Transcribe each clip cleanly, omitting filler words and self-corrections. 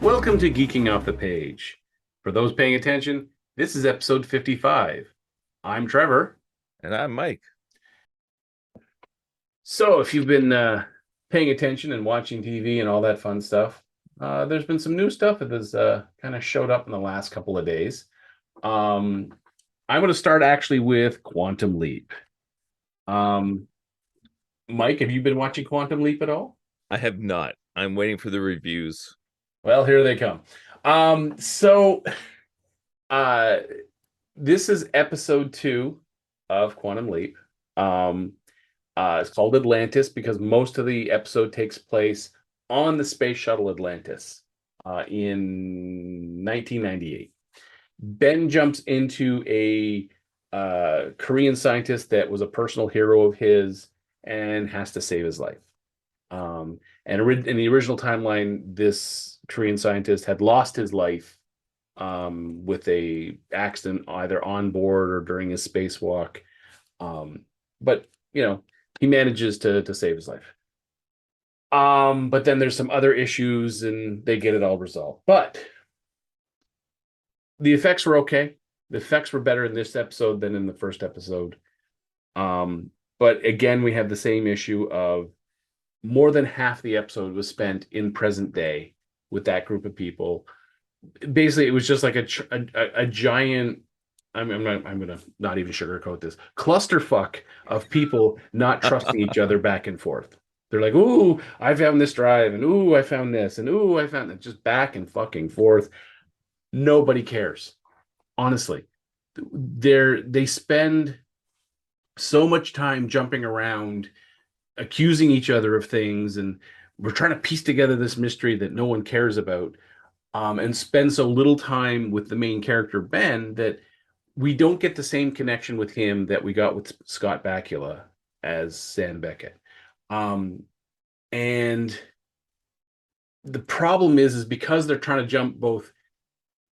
Welcome to Geeking Off the Page. For those paying attention, this is episode 55. I'm Trevor. And I'm Mike. So if you've been paying attention and watching TV and all that fun stuff, there's been some new stuff that has kind of showed up in the last couple of days. I'm going to start actually with Quantum Leap. Mike, have you been watching Quantum Leap at all? I have not. I'm waiting for the reviews. Well, here they come. This is episode 2 of Quantum Leap. It's called Atlantis because most of the episode takes place on the space shuttle Atlantis in 1998. Ben jumps into a Korean scientist that was a personal hero of his and has to save his life. And in the original timeline, this Korean scientist had lost his life with a accident either on board or during his spacewalk. But he manages to save his life. But then there's some other issues and they get it all resolved. But the effects were okay. The effects were better in this episode than in the first episode. But again, we have the same issue of more than half the episode was spent in present day with that group of people. Basically, it was just like a giant. I'm gonna not even sugarcoat this clusterfuck of people not trusting each other back and forth. They're like, "Ooh, I found this drive, and ooh, I found this, and ooh, I found that." Just back and fucking forth. Nobody cares, honestly. They spend so much time jumping around, accusing each other of things, and we're trying to piece together this mystery that no one cares about, and spend so little time with the main character Ben that we don't get the same connection with him that we got with Scott Bakula as Sam Beckett. And the problem is because they're trying to jump both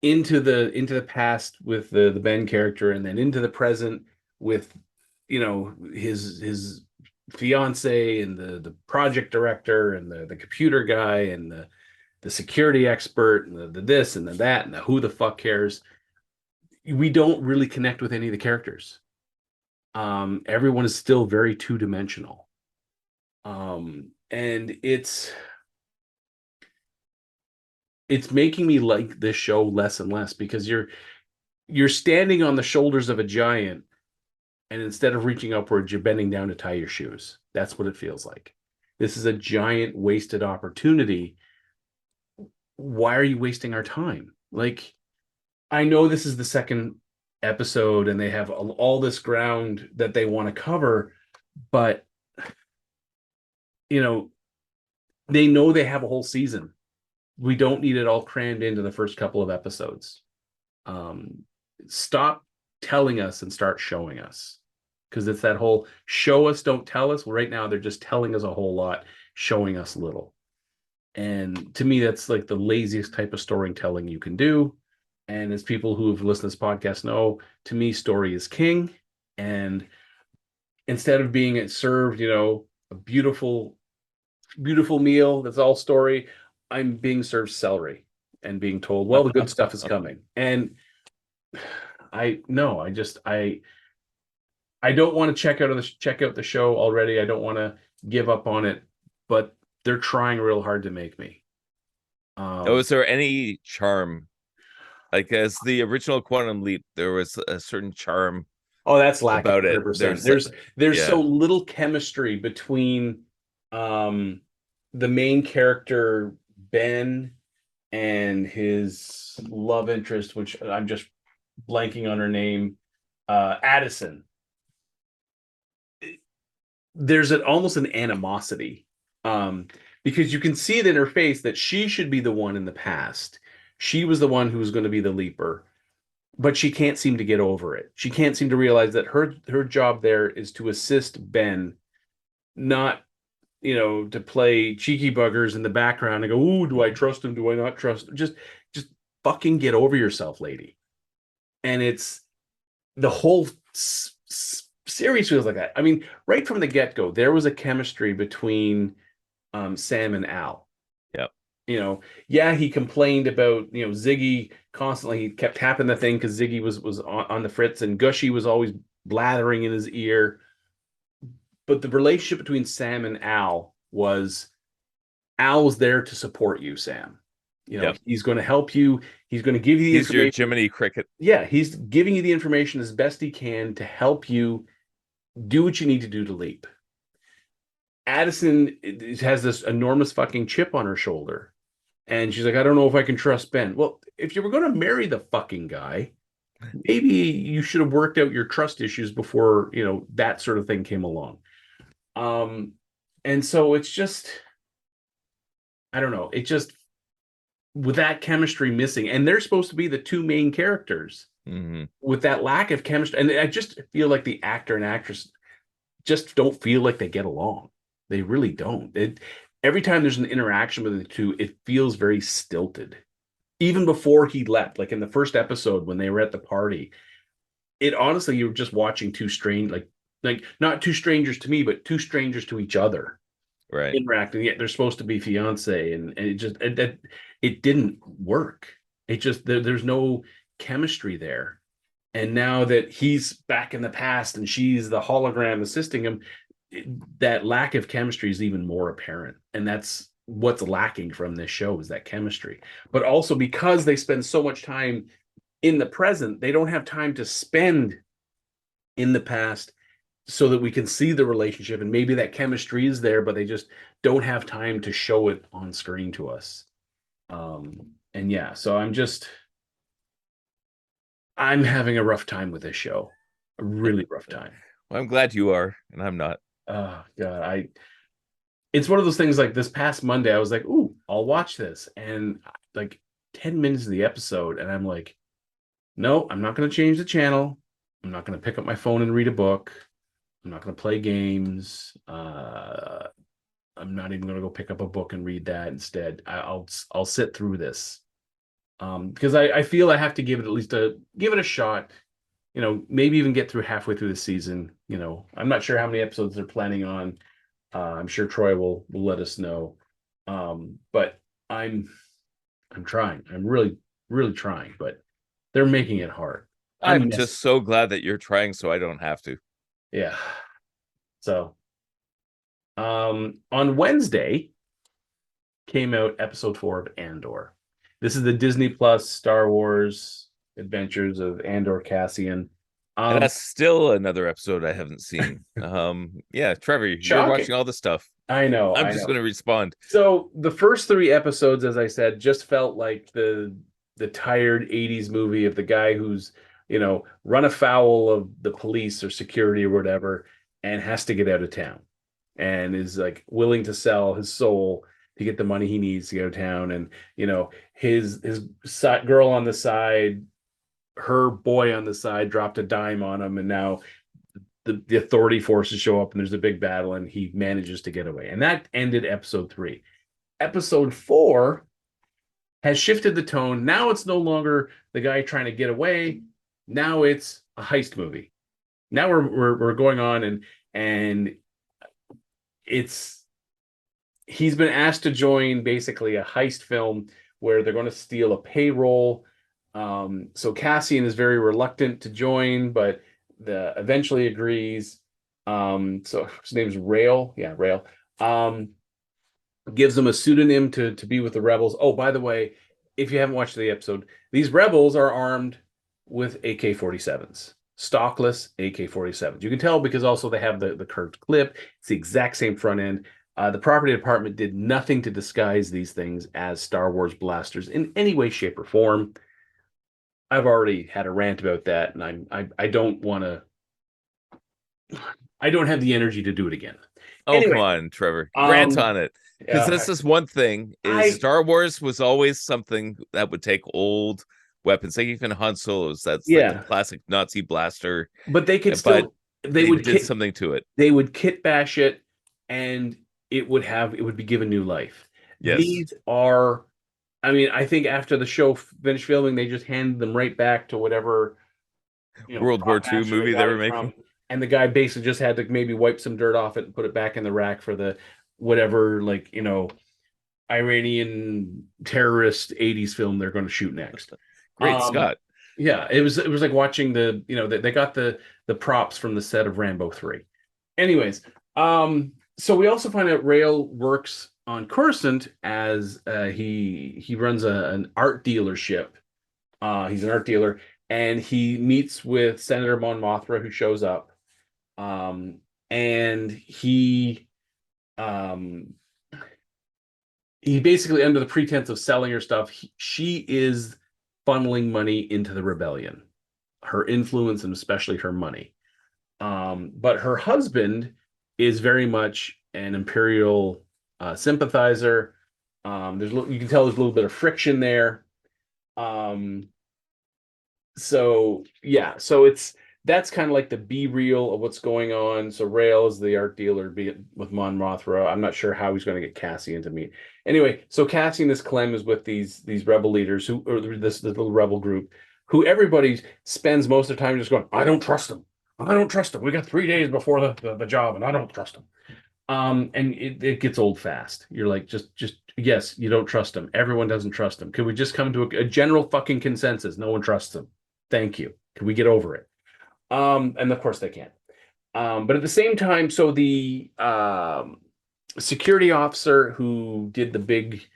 into the past with the Ben character and then into the present with his fiance and the project director and the computer guy and the security expert and the this and the that and the who the fuck cares. We don't really connect with any of the characters. Everyone is still very two-dimensional. And it's making me like this show less and less because you're standing on the shoulders of a giant, and instead of reaching upwards, you're bending down to tie your shoes. That's what it feels like. This is a giant wasted opportunity. Why are you wasting our time? Like, I know this is the second episode and they have all this ground that they want to cover, but they know they have a whole season. We don't need it all crammed into the first couple of episodes. Stop telling us and start showing us. Because it's that whole show us, don't tell us. Well, right now, they're just telling us a whole lot, showing us little. And to me, that's like the laziest type of storytelling you can do. And as people who have listened to this podcast know, to me, story is king. And instead of being served, a beautiful, beautiful meal that's all story, I'm being served celery and being told, well, the good stuff is coming. And I don't want to check out the show already. I don't want to give up on it, but they're trying real hard to make me. Is there any charm? Like as the original Quantum Leap, there was a certain charm. Oh, that's lacking about it. 100%. There's so little chemistry between the main character Ben and his love interest, which I'm just blanking on her name, Addison. There's almost an animosity because you can see it in her face that she should be the one in the past. She was the one who was going to be the leaper, but she can't seem to get over it. She can't seem to realize that her job there is to assist Ben, not to play cheeky buggers in the background and go, "Ooh, do I trust him? Do I not trust him?" Just fucking get over yourself, lady. And it's the whole series feels like that. I mean, right from the get-go, there was a chemistry between Sam and Al. Yep. Yeah, he complained about, Ziggy constantly. He kept tapping the thing because Ziggy was on the fritz, and Gushy was always blathering in his ear. But the relationship between Sam and Al was there to support you, Sam. Yep. He's going to help you. He's going to give you the He's your information. Jiminy Cricket. Yeah, he's giving you the information as best he can to help you do what you need to do to leap. Addison has this enormous fucking chip on her shoulder. And she's like, I don't know if I can trust Ben. Well, if you were going to marry the fucking guy, maybe you should have worked out your trust issues before, that sort of thing came along. And so it's just, I don't know. It just, with that chemistry missing, and they're supposed to be the two main characters, with that lack of chemistry. And I just feel like the actor and actress just don't feel like they get along. They really don't. Every time there's an interaction with the two, it feels very stilted. Even before he left, like in the first episode when they were at the party, it honestly, you were just watching two strange, like not two strangers to me, but two strangers to each other, right, interacting. Yet they're supposed to be fiance, and it didn't work. It just there's no chemistry there. And now that he's back in the past and she's the hologram assisting him, that lack of chemistry is even more apparent. And that's what's lacking from this show, is that chemistry. But also, because they spend so much time in the present, they don't have time to spend in the past so that we can see the relationship. And maybe that chemistry is there, but they just don't have time to show it on screen to us. And yeah, so I'm having a rough time with this show. A really rough time. Well, I'm glad you are, and I'm not. Oh God, it's one of those things. Like this past Monday, I was like, "Ooh, I'll watch this," and like 10 minutes of the episode, and I'm like, "No, I'm not going to change the channel. I'm not going to pick up my phone and read a book. I'm not going to play games. I'm not even going to go pick up a book and read that. Instead, I'll sit through this." Because I feel I have to give it a shot. Maybe even get through halfway through the season. I'm not sure how many episodes they're planning on. I'm sure Troy will let us know. But I'm trying. I'm really, really trying, but they're making it hard. I'm just so glad that you're trying so I don't have to. Yeah. So, on Wednesday came out episode 4 of Andor. This is the Disney Plus Star Wars Adventures of Andor Cassian. And that's still another episode I haven't seen. Yeah, Trevor, you're watching all the stuff. I know. I'm just going to respond. So the first 3 episodes, as I said, just felt like the tired 80s movie of the guy who's, run afoul of the police or security or whatever, and has to get out of town, and is like willing to sell his soul to get the money he needs to go to town. And his girl on the side, her boy on the side dropped a dime on him, and now the authority forces show up and there's a big battle, and he manages to get away. And that ended episode 3. Episode 4 has shifted the tone. Now it's no longer the guy trying to get away. Now it's a heist movie. Now we're going on, and he's been asked to join basically a heist film where they're going to steal a payroll. So Cassian is very reluctant to join, but eventually agrees. So his name's Rail. Yeah, Rail. Gives him a pseudonym to be with the rebels. Oh, by the way, if you haven't watched the episode, these rebels are armed with AK-47s. Stockless AK-47s. You can tell because also they have the curved clip. It's the exact same front end. The property department did nothing to disguise these things as Star Wars blasters in any way, shape, or form. I've already had a rant about that, and I don't want to. I don't have the energy to do it again. Oh, anyway, come on, Trevor. Rant on it. Because this is one thing, Star Wars was always something that would take old weapons. Like even Han Solo's, that's like the classic Nazi blaster. But they could still, they would did something to it. They would kit bash it, and it would be given new life. Yes. These are, I mean, I think after the show finished filming, they just handed them right back to whatever World War II movie they were making. And the guy basically just had to maybe wipe some dirt off it and put it back in the rack for the whatever, Iranian terrorist 80s film they're going to shoot next. Great Scott. Yeah, it was like watching they got the props from the set of Rambo 3. Anyways, so we also find out Rail works on Coruscant as he runs an art dealership. He's an art dealer, and he meets with Senator Mon Mothma, who shows up. And he basically, under the pretense of selling her stuff, she is funneling money into the rebellion, her influence and especially her money. But her husband is very much an Imperial sympathizer. You can tell there's a little bit of friction there. So that's kind of like the be real of what's going on. So Rail is the art dealer, be it with Mon Mothma. I'm not sure how he's going to get Cassian to meet. Anyway, so Cassian, this Clem, is with these rebel leaders this little rebel group, who everybody spends most of the time just going, I don't trust them. I don't trust them. We got 3 days before the job, and I don't trust them. And it gets old fast. You're like, just yes, you don't trust them. Everyone doesn't trust them. Can we just come to a general fucking consensus? No one trusts them. Thank you. Can we get over it? And of course they can't. But at the same time, so the security officer who did the big,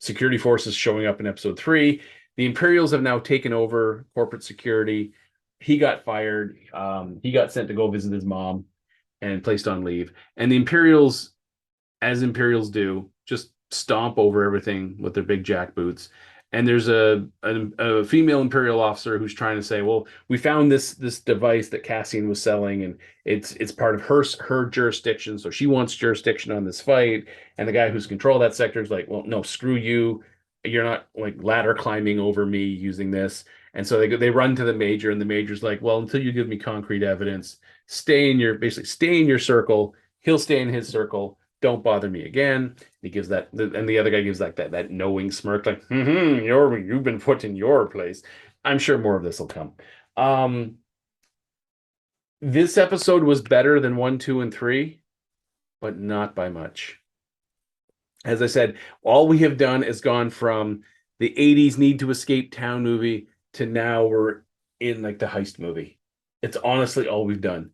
security forces showing up in episode 3, the Imperials have now taken over corporate security. He got fired. He got sent to go visit his mom and placed on leave. And the Imperials, as Imperials do, just stomp over everything with their big jack boots. And there's a female Imperial officer who's trying to say, well, we found this device that Cassian was selling, and it's part of her jurisdiction, so she wants jurisdiction on this fight. And the guy who's control that sector is like, well, no, screw you. You're not like ladder climbing over me using this. And so they run to the major, and the major's like, well, until you give me concrete evidence, stay in your circle. He'll stay in his circle. Don't bother me again. He gives that, and the other guy gives like that knowing smirk, like, you've been put in your place. I'm sure more of this will come. This episode was better than 1, 2, and 3, but not by much. As I said, all we have done is gone from the 80s need to escape town movie to now we're in like the heist movie. It's honestly all we've done.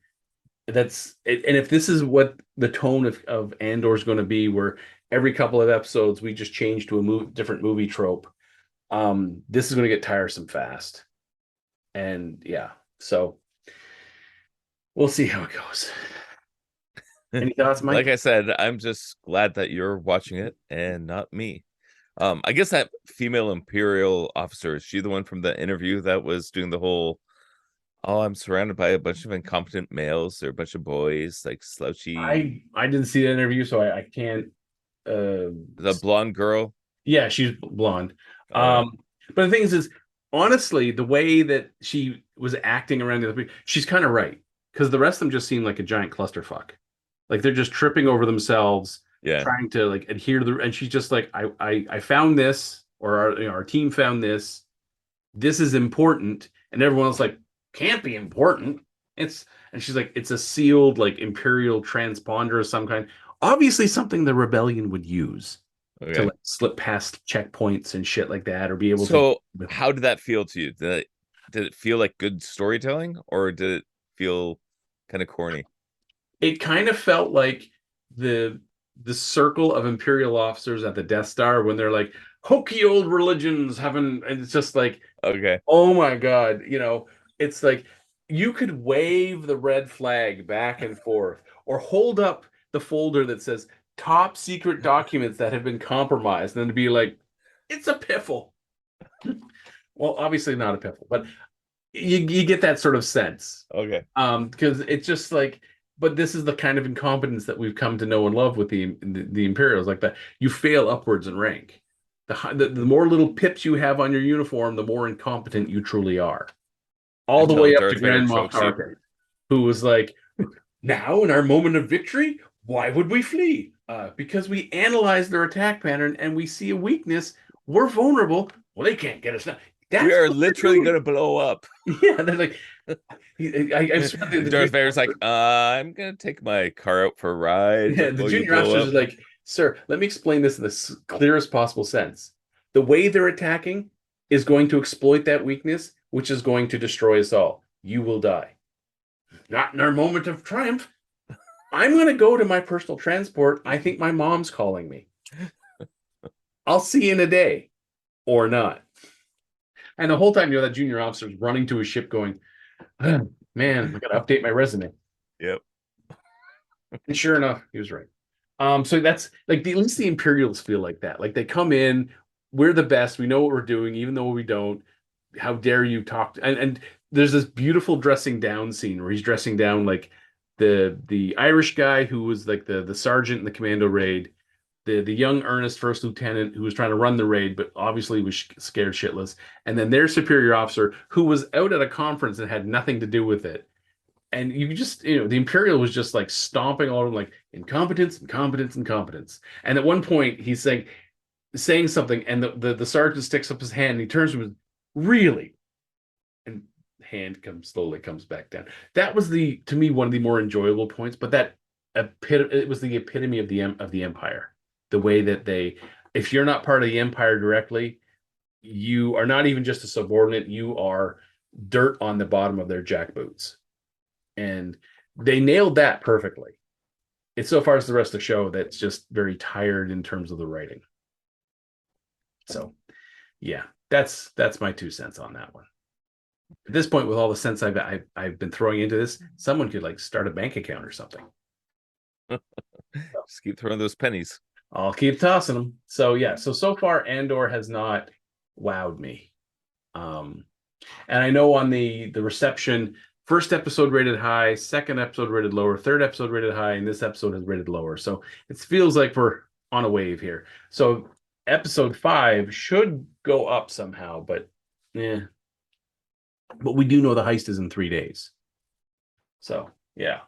That's it. And if this is what the tone of Andor is going to be, where every couple of episodes we just change to a different movie trope, this is going to get tiresome fast. And yeah, so we'll see how it goes. Any thoughts, Mike? Like I said, I'm just glad that you're watching it and not me. I guess that female Imperial officer, is she the one from the interview that was doing the whole, oh, I'm surrounded by a bunch of incompetent males, or a bunch of boys, like slouchy? I didn't see the interview, so I can't. The blonde girl? Yeah, she's blonde. But the thing is honestly, the way that she was acting around the other people, she's kind of right, because the rest of them just seem like a giant clusterfuck. Like they're just tripping over themselves, trying to like adhere to the. And she's just like, I found this, or our team found this. This is important, and everyone's like, can't be important. And she's like, it's a sealed like Imperial transponder of some kind. Obviously, something the rebellion would use to like slip past checkpoints and shit like that, or be able to. So, how did that feel to you? Did it feel like good storytelling, or did it feel kind of corny? It kind of felt like the circle of Imperial officers at the Death Star when they're like, hokey old religions haven't. And it's just like, okay, oh my god, it's like you could wave the red flag back and forth, or hold up the folder that says top secret documents that have been compromised, and then to be like, it's a piffle. Well, obviously not a piffle, but you get that sort of sense. Okay. Because it's just like, but this is the kind of incompetence that we've come to know and love with the Imperials, like that. You fail upwards in rank. The more little pips you have on your uniform, the more incompetent you truly are. All the way up to Grand Moff Tarkin, who was like, now in our moment of victory, why would we flee? Because we analyze their attack pattern and we see a weakness. We're vulnerable. Well, they can't get us now. We are literally going to blow up. Yeah, they're like, Darth Vader's like, I'm going to take my car out for a ride. Yeah, the junior officer is like, Sir, let me explain this in the clearest possible sense. The way they're attacking is going to exploit that weakness, which is going to destroy us all. You will die. Not in our moment of triumph. I'm going to go to my personal transport. I think my mom's calling me. I'll see you in a day. Or not. And the whole time, that junior officer is running to his ship going, oh, man, I got to update my resume. Yep. And sure enough, he was right. So that's like at least the Imperials feel like that. Like they come in, we're the best, we know what we're doing, even though we don't. How dare you talk? And there's this beautiful dressing down scene where he's dressing down like the Irish guy who was like the sergeant in the commando raid, the young earnest first lieutenant who was trying to run the raid, but obviously was scared shitless, and then their superior officer who was out at a conference and had nothing to do with it. And you just, the Imperial was just like stomping all over like incompetence, incompetence, incompetence. And at one point he's saying something, and the sergeant sticks up his hand and he turns to him, really? And hand slowly comes back down. That was to me, one of the more enjoyable points, but it was the epitome of the Empire. The way that if you're not part of the Empire directly, you are not even just a subordinate, you are dirt on the bottom of their jackboots. And they nailed that perfectly. It's so far as the rest of the show that's just very tired in terms of the writing. So, yeah, that's my 2 cents on that one. At this point, with all the sense I've been throwing into this, someone could like start a bank account or something. Just keep throwing those pennies. I'll keep tossing them. So yeah, so far Andor has not wowed me. And I know on the reception, first episode rated high, second episode rated lower, third episode rated high, and this episode is rated lower. So it feels like we're on a wave here. So episode 5 should go up somehow, but yeah. But we do know the heist is in 3 days. So yeah,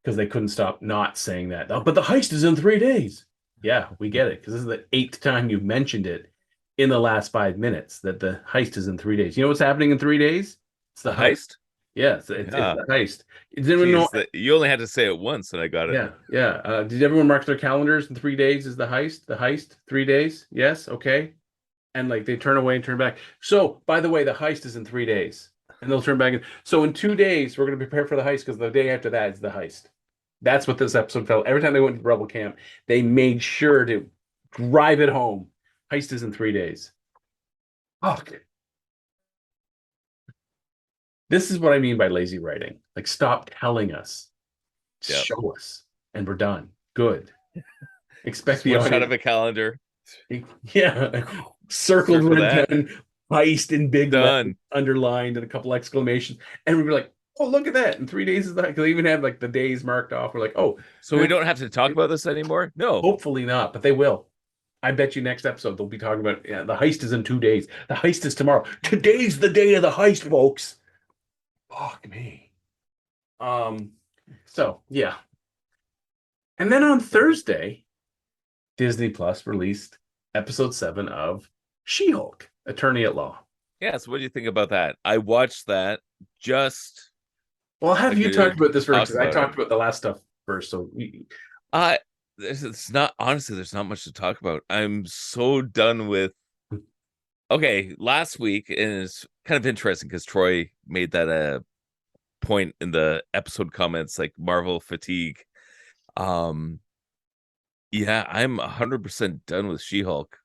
because they couldn't stop not saying that. Oh, but the heist is in 3 days. Yeah, we get it, because this is the 8th time you've mentioned it in the last 5 minutes that the heist is in 3 days. You know what's happening in 3 days? It's the heist. Yeah, it's the heist. Did anyone know? You only had to say it once, and I got it. Yeah. Did everyone mark their calendars? In 3 days is the heist. The heist, 3 days. Yes, okay. And like they turn away and turn back. So, by the way, the heist is in 3 days, and they'll turn back. So in 2 days, we're going to prepare for the heist because the day after that is the heist. That's what this episode felt. Every time they went to Rebel Camp, they made sure to drive it home. Heist is in 3 days. Okay. This is what I mean by lazy writing. Like, stop telling us. Yep. Show us. And we're done. Good. Expect the audience. Shot of a calendar. Yeah. Circled red pen, heist in big letters, underlined, and a couple exclamations. And we were like, oh, look at that. In 3 days is that. They even had like the days marked off. We're like, oh. So we don't have to talk about this anymore? No. Hopefully not, but they will. I bet you next episode they'll be talking about, the heist is in 2 days. The heist is tomorrow. Today's the day of the heist, folks. Fuck me. So yeah. And then on Thursday, Disney Plus released episode 7 of She-Hulk, Attorney at Law. Yeah, so what do you think about that? I watched that just. Well, have you talked about this first? I talked about the last stuff first. So it's not, honestly, there's not much to talk about. I'm so done with. Okay, last week, and it's kind of interesting because Troy made that a point in the episode comments, like Marvel fatigue. Yeah, I'm 100% done with She-Hulk.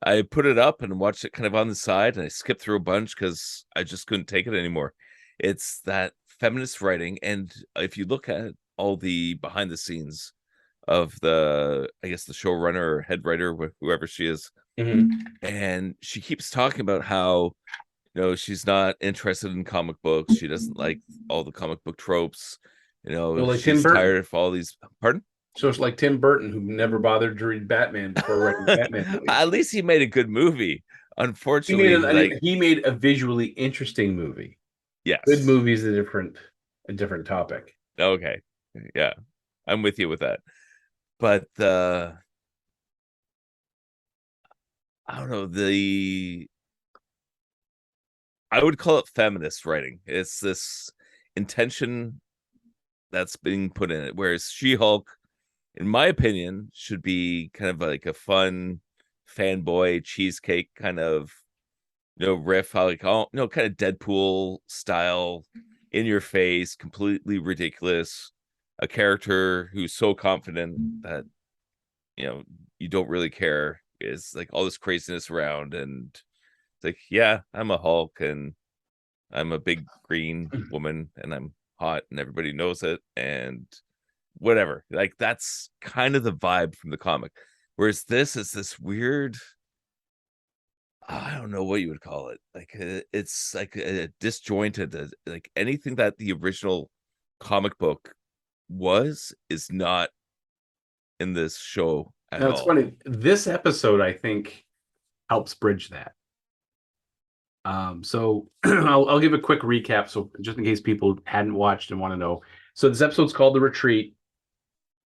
I put it up and watched it kind of on the side, and I skipped through a bunch because I just couldn't take it anymore. It's that feminist writing, and if you look at all the behind the scenes of the showrunner or head writer, whoever she is, and she keeps talking about how, she's not interested in comic books. She doesn't like all the comic book tropes. Like she's tired of all these. Pardon? So it's like Tim Burton, who never bothered to read Batman before writing Batman movies. At least he made a good movie. Unfortunately, he made a visually interesting movie. Yes, good movie is a different topic. Okay, yeah, I'm with you with that. But I don't know, I would call it feminist writing. It's this intention that's being put in it, whereas She-Hulk, in my opinion, should be kind of like a fun fanboy cheesecake kind of riff, how like kind of Deadpool style, in your face, completely ridiculous, a character who's so confident that you don't really care, is like all this craziness around, and it's like, yeah, I'm a Hulk and I'm a big green woman and I'm hot and everybody knows it, and whatever. Like that's kind of the vibe from the comic. Whereas this is this weird, I don't know what you would call it. Like it's like a disjointed, like anything that the original comic book is not in this show at Now, it's all. funny. This episode, I think, helps bridge that. So I'll give a quick recap, so just in case people hadn't watched and want to know. So this episode's called The Retreat,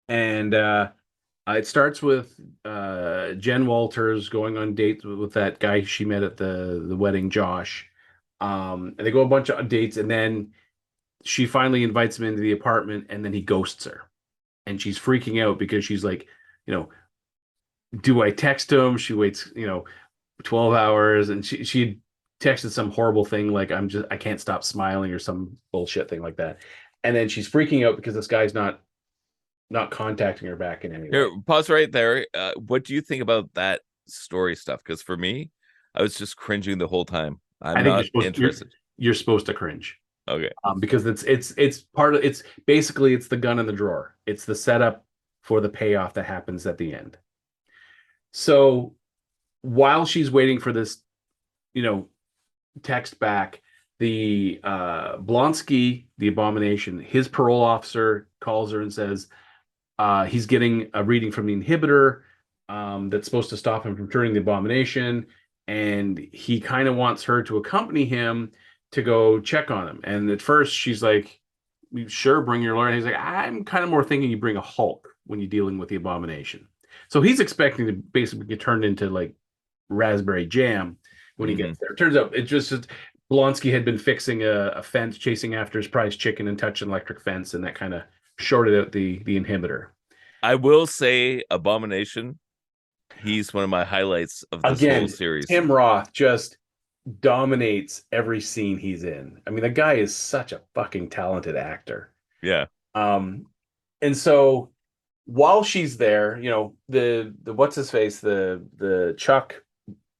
and it starts with Jen Walters going on dates with that guy she met at the wedding, Josh. And they go a bunch of dates, and then she finally invites him into the apartment, and then he ghosts her, and she's freaking out because she's like, do I text him? She waits, 12 hours, and she texted some horrible thing like I can't stop smiling or some bullshit thing like that. And then she's freaking out because this guy's not contacting her back in any way. Here, pause right there. What do you think about that story stuff? Because for me, I was just cringing the whole time. I'm I think not interested. you're supposed to cringe. Okay. Because it's part of it's basically it's the gun in the drawer. It's the setup for the payoff that happens at the end. So while she's waiting for this, text back, the Blonsky, the Abomination, his parole officer calls her and says he's getting a reading from the inhibitor that's supposed to stop him from turning the Abomination, and he kind of wants her to accompany him to go check on him. And at first she's like, sure, bring your lawyer. And he's like, I'm kind of more thinking you bring a Hulk when you're dealing with the Abomination. So he's expecting to basically get turned into like raspberry jam when he gets there. It turns out it just Blonsky had been fixing a fence, chasing after his prize chicken and touching electric fence, and that kind of shorted out the inhibitor. I will say Abomination, he's one of my highlights of this whole series. Tim Roth just dominates every scene he's in. I mean, the guy is such a fucking talented actor. Yeah. And so while she's there, the what's his face, the Chuck,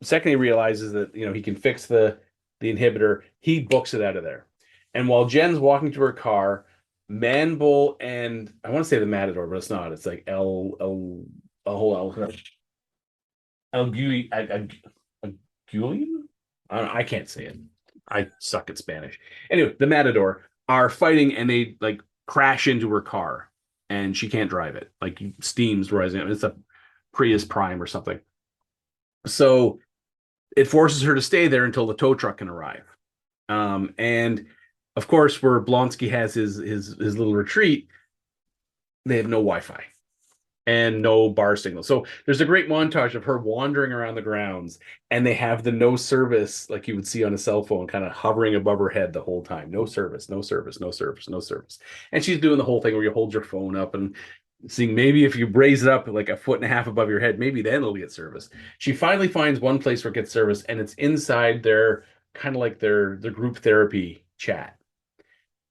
second he realizes that he can fix the inhibitor, he books it out of there. And while Jen's walking to her car, Manbull and I want to say the Matador, but it's not. It's like Gulian? I can't say it. I suck at Spanish. Anyway, the Matador are fighting, and they like crash into her car, and she can't drive it. Like steam's rising up. It's a Prius Prime or something. So it forces her to stay there until the tow truck can arrive. And of course, where Blonsky has his little retreat, they have no Wi-Fi and no bar signal. So there's a great montage of her wandering around the grounds, and they have the no service like you would see on a cell phone kind of hovering above her head the whole time. No service, no service, no service, no service. And she's doing the whole thing where you hold your phone up and seeing maybe if you raise it up like a foot and a half above your head, maybe then it'll get service. She finally finds one place where it gets service, and it's inside their kind of like their group therapy chat.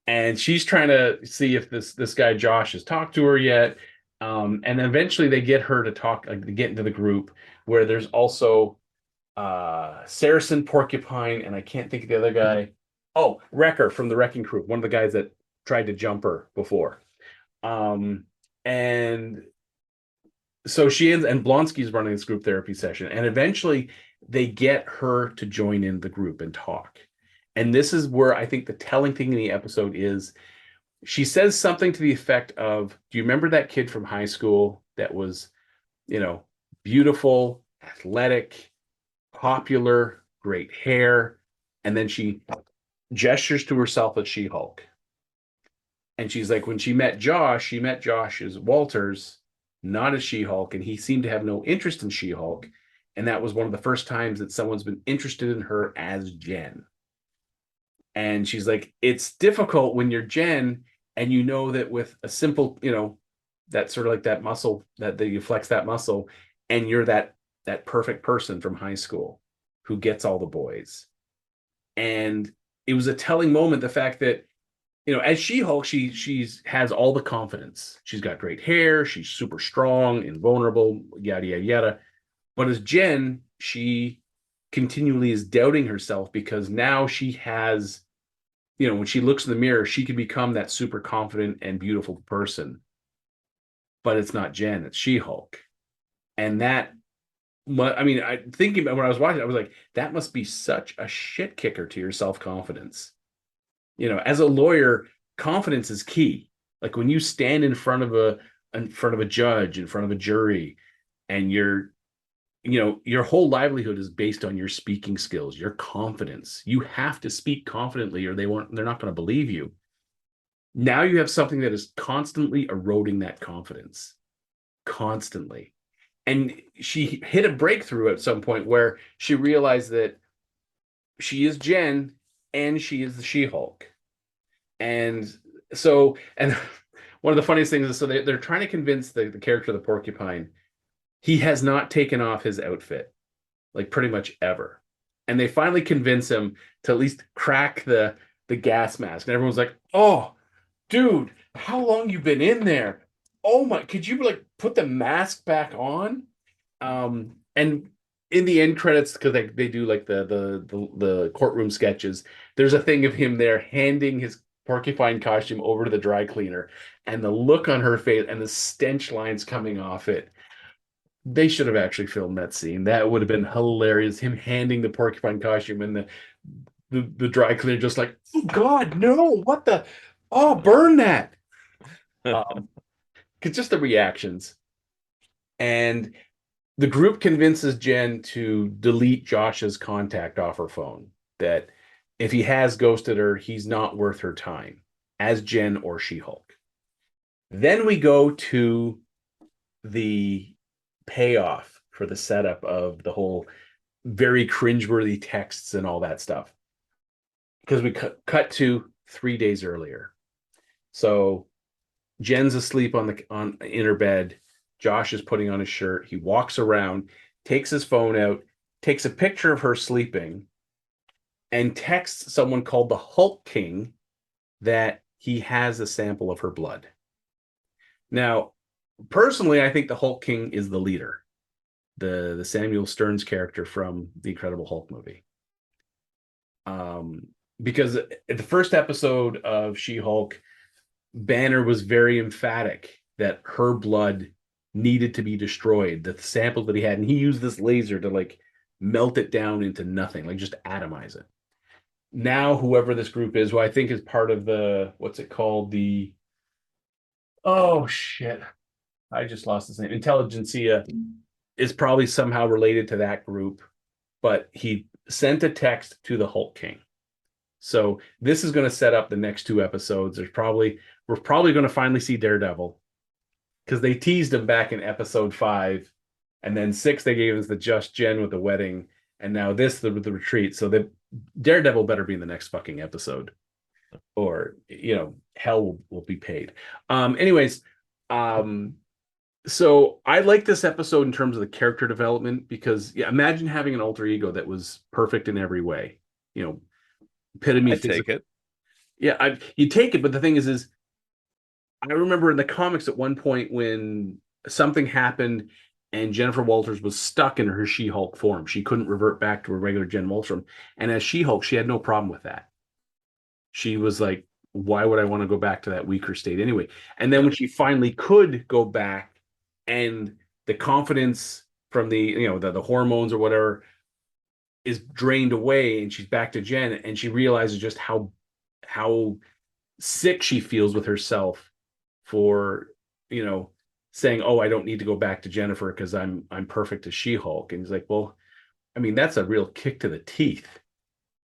And she's trying to see if this guy Josh has talked to her yet. And eventually they get her to talk, like, to get into the group where there's also Saracen, Porcupine, and I can't think of the other guy. Oh, Wrecker from the Wrecking Crew, one of the guys that tried to jump her before. And so she ends, and Blonsky's running this group therapy session, and eventually they get her to join in the group and talk. And this is where I think the telling thing in the episode is she says something to the effect of, do you remember that kid from high school that was, beautiful, athletic, popular, great hair? And then she gestures to herself as She-Hulk. And she's like, when she met Josh as Walters, not as She-Hulk, and he seemed to have no interest in She-Hulk. And that was one of the first times that someone's been interested in her as Jen. And she's like, it's difficult when you're Jen and you know that with a simple, that sort of like that muscle that you flex that muscle, and you're that perfect person from high school who gets all the boys. And it was a telling moment, the fact that, as She-Hulk, she's has all the confidence. She's got great hair, she's super strong, invulnerable, yada yada yada. But as Jen, she continually is doubting herself, because now she has, when she looks in the mirror, she can become that super confident and beautiful person. But it's not Jen, it's She-Hulk. And that, I thinking about when I was watching, I was like, that must be such a shit kicker to your self-confidence. As a lawyer, confidence is key. Like when you stand in front of a judge, in front of a jury, and your whole livelihood is based on your speaking skills, your confidence. You have to speak confidently, or they're not going to believe you. Now you have something that is constantly eroding that confidence, constantly. And she hit a breakthrough at some point where she realized that she is Jen and she is the She-Hulk. And one of the funniest things is, so they're trying to convince the character of the porcupine, he has not taken off his outfit, like pretty much ever. And they finally convince him to at least crack the gas mask. And everyone's like, oh, dude, how long you been in there? Oh my, could you like put the mask back on? And in the end credits, because they do like the courtroom sketches, there's a thing of him there handing his porcupine costume over to the dry cleaner, and the look on her face and the stench lines coming off it. They should have actually filmed that scene. That would have been hilarious. Him handing the porcupine costume, and the dry cleaner just like, oh God, no, what the, oh, burn that. Because just the reactions. And the group convinces Jen to delete Josh's contact off her phone, that if he has ghosted her, he's not worth her time as Jen or She-Hulk. Then we go to the payoff for the setup of the whole very cringeworthy texts and all that stuff, because we cut to 3 days earlier. So Jen's asleep in her bed. Josh is putting on his shirt. He walks around, takes his phone out, takes a picture of her sleeping, and texts someone called the Hulk King that he has a sample of her blood. Now, personally, I think the Hulk King is the leader, the Samuel Stearns character from the Incredible Hulk movie. Because at the first episode of She-Hulk, Banner was very emphatic that her blood needed to be destroyed, the sample that he had, and he used this laser to like melt it down into nothing, like just atomize it. Now, whoever this group is, who I think is part of the, what's it called? Oh shit, I just lost his name. Intelligentsia is probably somehow related to that group, but he sent a text to the Hulk King. So this is going to set up the next 2 episodes. We're probably going to finally see Daredevil, because they teased him back in episode 5, and then 6 they gave us the Just Jen with the wedding, and now this with the retreat. So the Daredevil better be in the next fucking episode, or hell will be paid. Anyways, so I like this episode in terms of the character development, because imagine having an alter ego that was perfect in every way. Epitome. I take it. Yeah, you take it, but the thing is I remember in the comics at one point when something happened and Jennifer Walters was stuck in her She-Hulk form. She couldn't revert back to her regular Jen Walters. And as She-Hulk, she had no problem with that. She was like, why would I want to go back to that weaker state anyway? And then when she finally could go back, and the confidence from the hormones or whatever is drained away, and she's back to Jen, and she realizes just how sick she feels with herself for saying, oh, I don't need to go back to Jennifer because I'm perfect as She-Hulk. And he's like, well, that's a real kick to the teeth,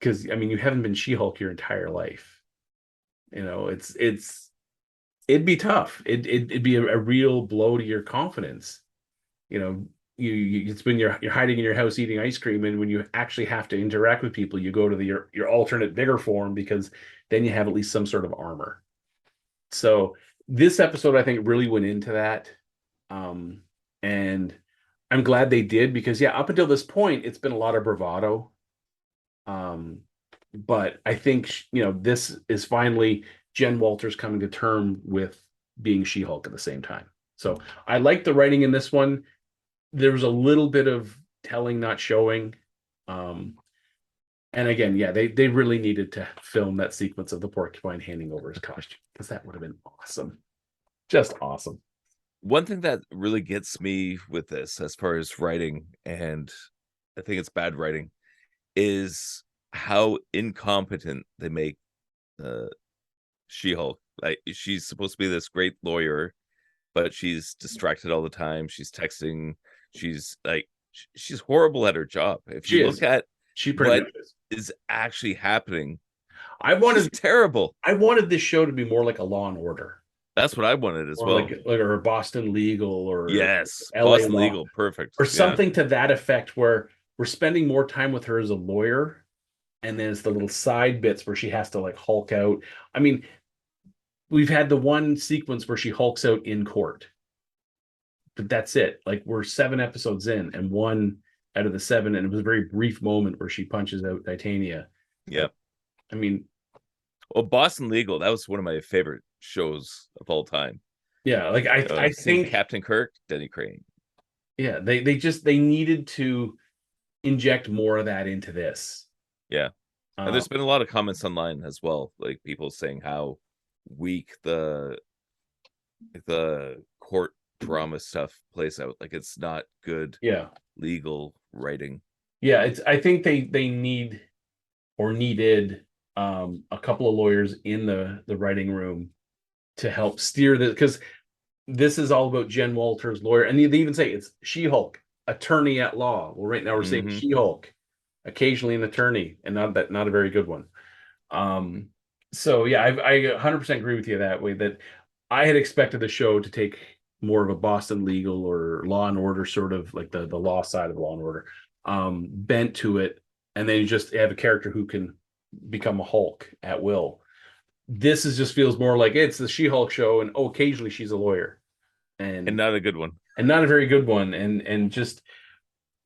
because you haven't been She-Hulk your entire life. It'd be tough. It'd be a real blow to your confidence. It's when you're hiding in your house eating ice cream, and when you actually have to interact with people, you go to your alternate bigger form, because then you have at least some sort of armor. So this episode, I think, really went into that. And I'm glad they did, because yeah, up until this point, it's been a lot of bravado. But I think, this is finally Jen Walters coming to term with being She-Hulk at the same time. So I like the writing in this one. There was a little bit of telling, not showing. And again, yeah, they really needed to film that sequence of the porcupine handing over his costume, because that would have been awesome. Just awesome. One thing that really gets me with this, as far as writing, and I think it's bad writing, is how incompetent they make She-Hulk. Like, she's supposed to be this great lawyer, but she's distracted all the time. She's texting. She's horrible at her job. If you look at what is actually happening, she's terrible. I wanted this show to be more like a Law and Order. That's what I wanted as well. Like or Boston Legal, or yes, LA Boston Law, Legal, perfect, or something to that effect, where we're spending more time with her as a lawyer, and then it's the little side bits where she has to like Hulk out. I mean, we've had the one sequence where she hulks out in court, but that's it. Like, we're 7 episodes in, and 1 out of the 7, and it was a very brief moment where she punches out Titania. Yeah, I mean, well, Boston Legal, that was one of my favorite shows of all time. Yeah, like I think Captain Kirk, Denny Crane. Yeah, they needed to inject more of that into this. Yeah. And there's been a lot of comments online as well, like people saying how weak the court drama stuff plays out. Like, it's not good legal writing. Yeah, I think they need, or needed, a couple of lawyers in the writing room to help steer this, because this is all about Jen Walters, lawyer, and they even say it's She-Hulk, attorney at law. Well, right now we're saying She-Hulk, occasionally an attorney, and not a very good one. So yeah, I 100% agree with you that way, that I had expected the show to take more of a Boston Legal or Law and Order, sort of like the law side of Law and Order, bent to it, and then you just have a character who can become a Hulk at will. This just feels more like it's the She-Hulk show, and occasionally she's a lawyer, and not a good one, and not a very good one, and just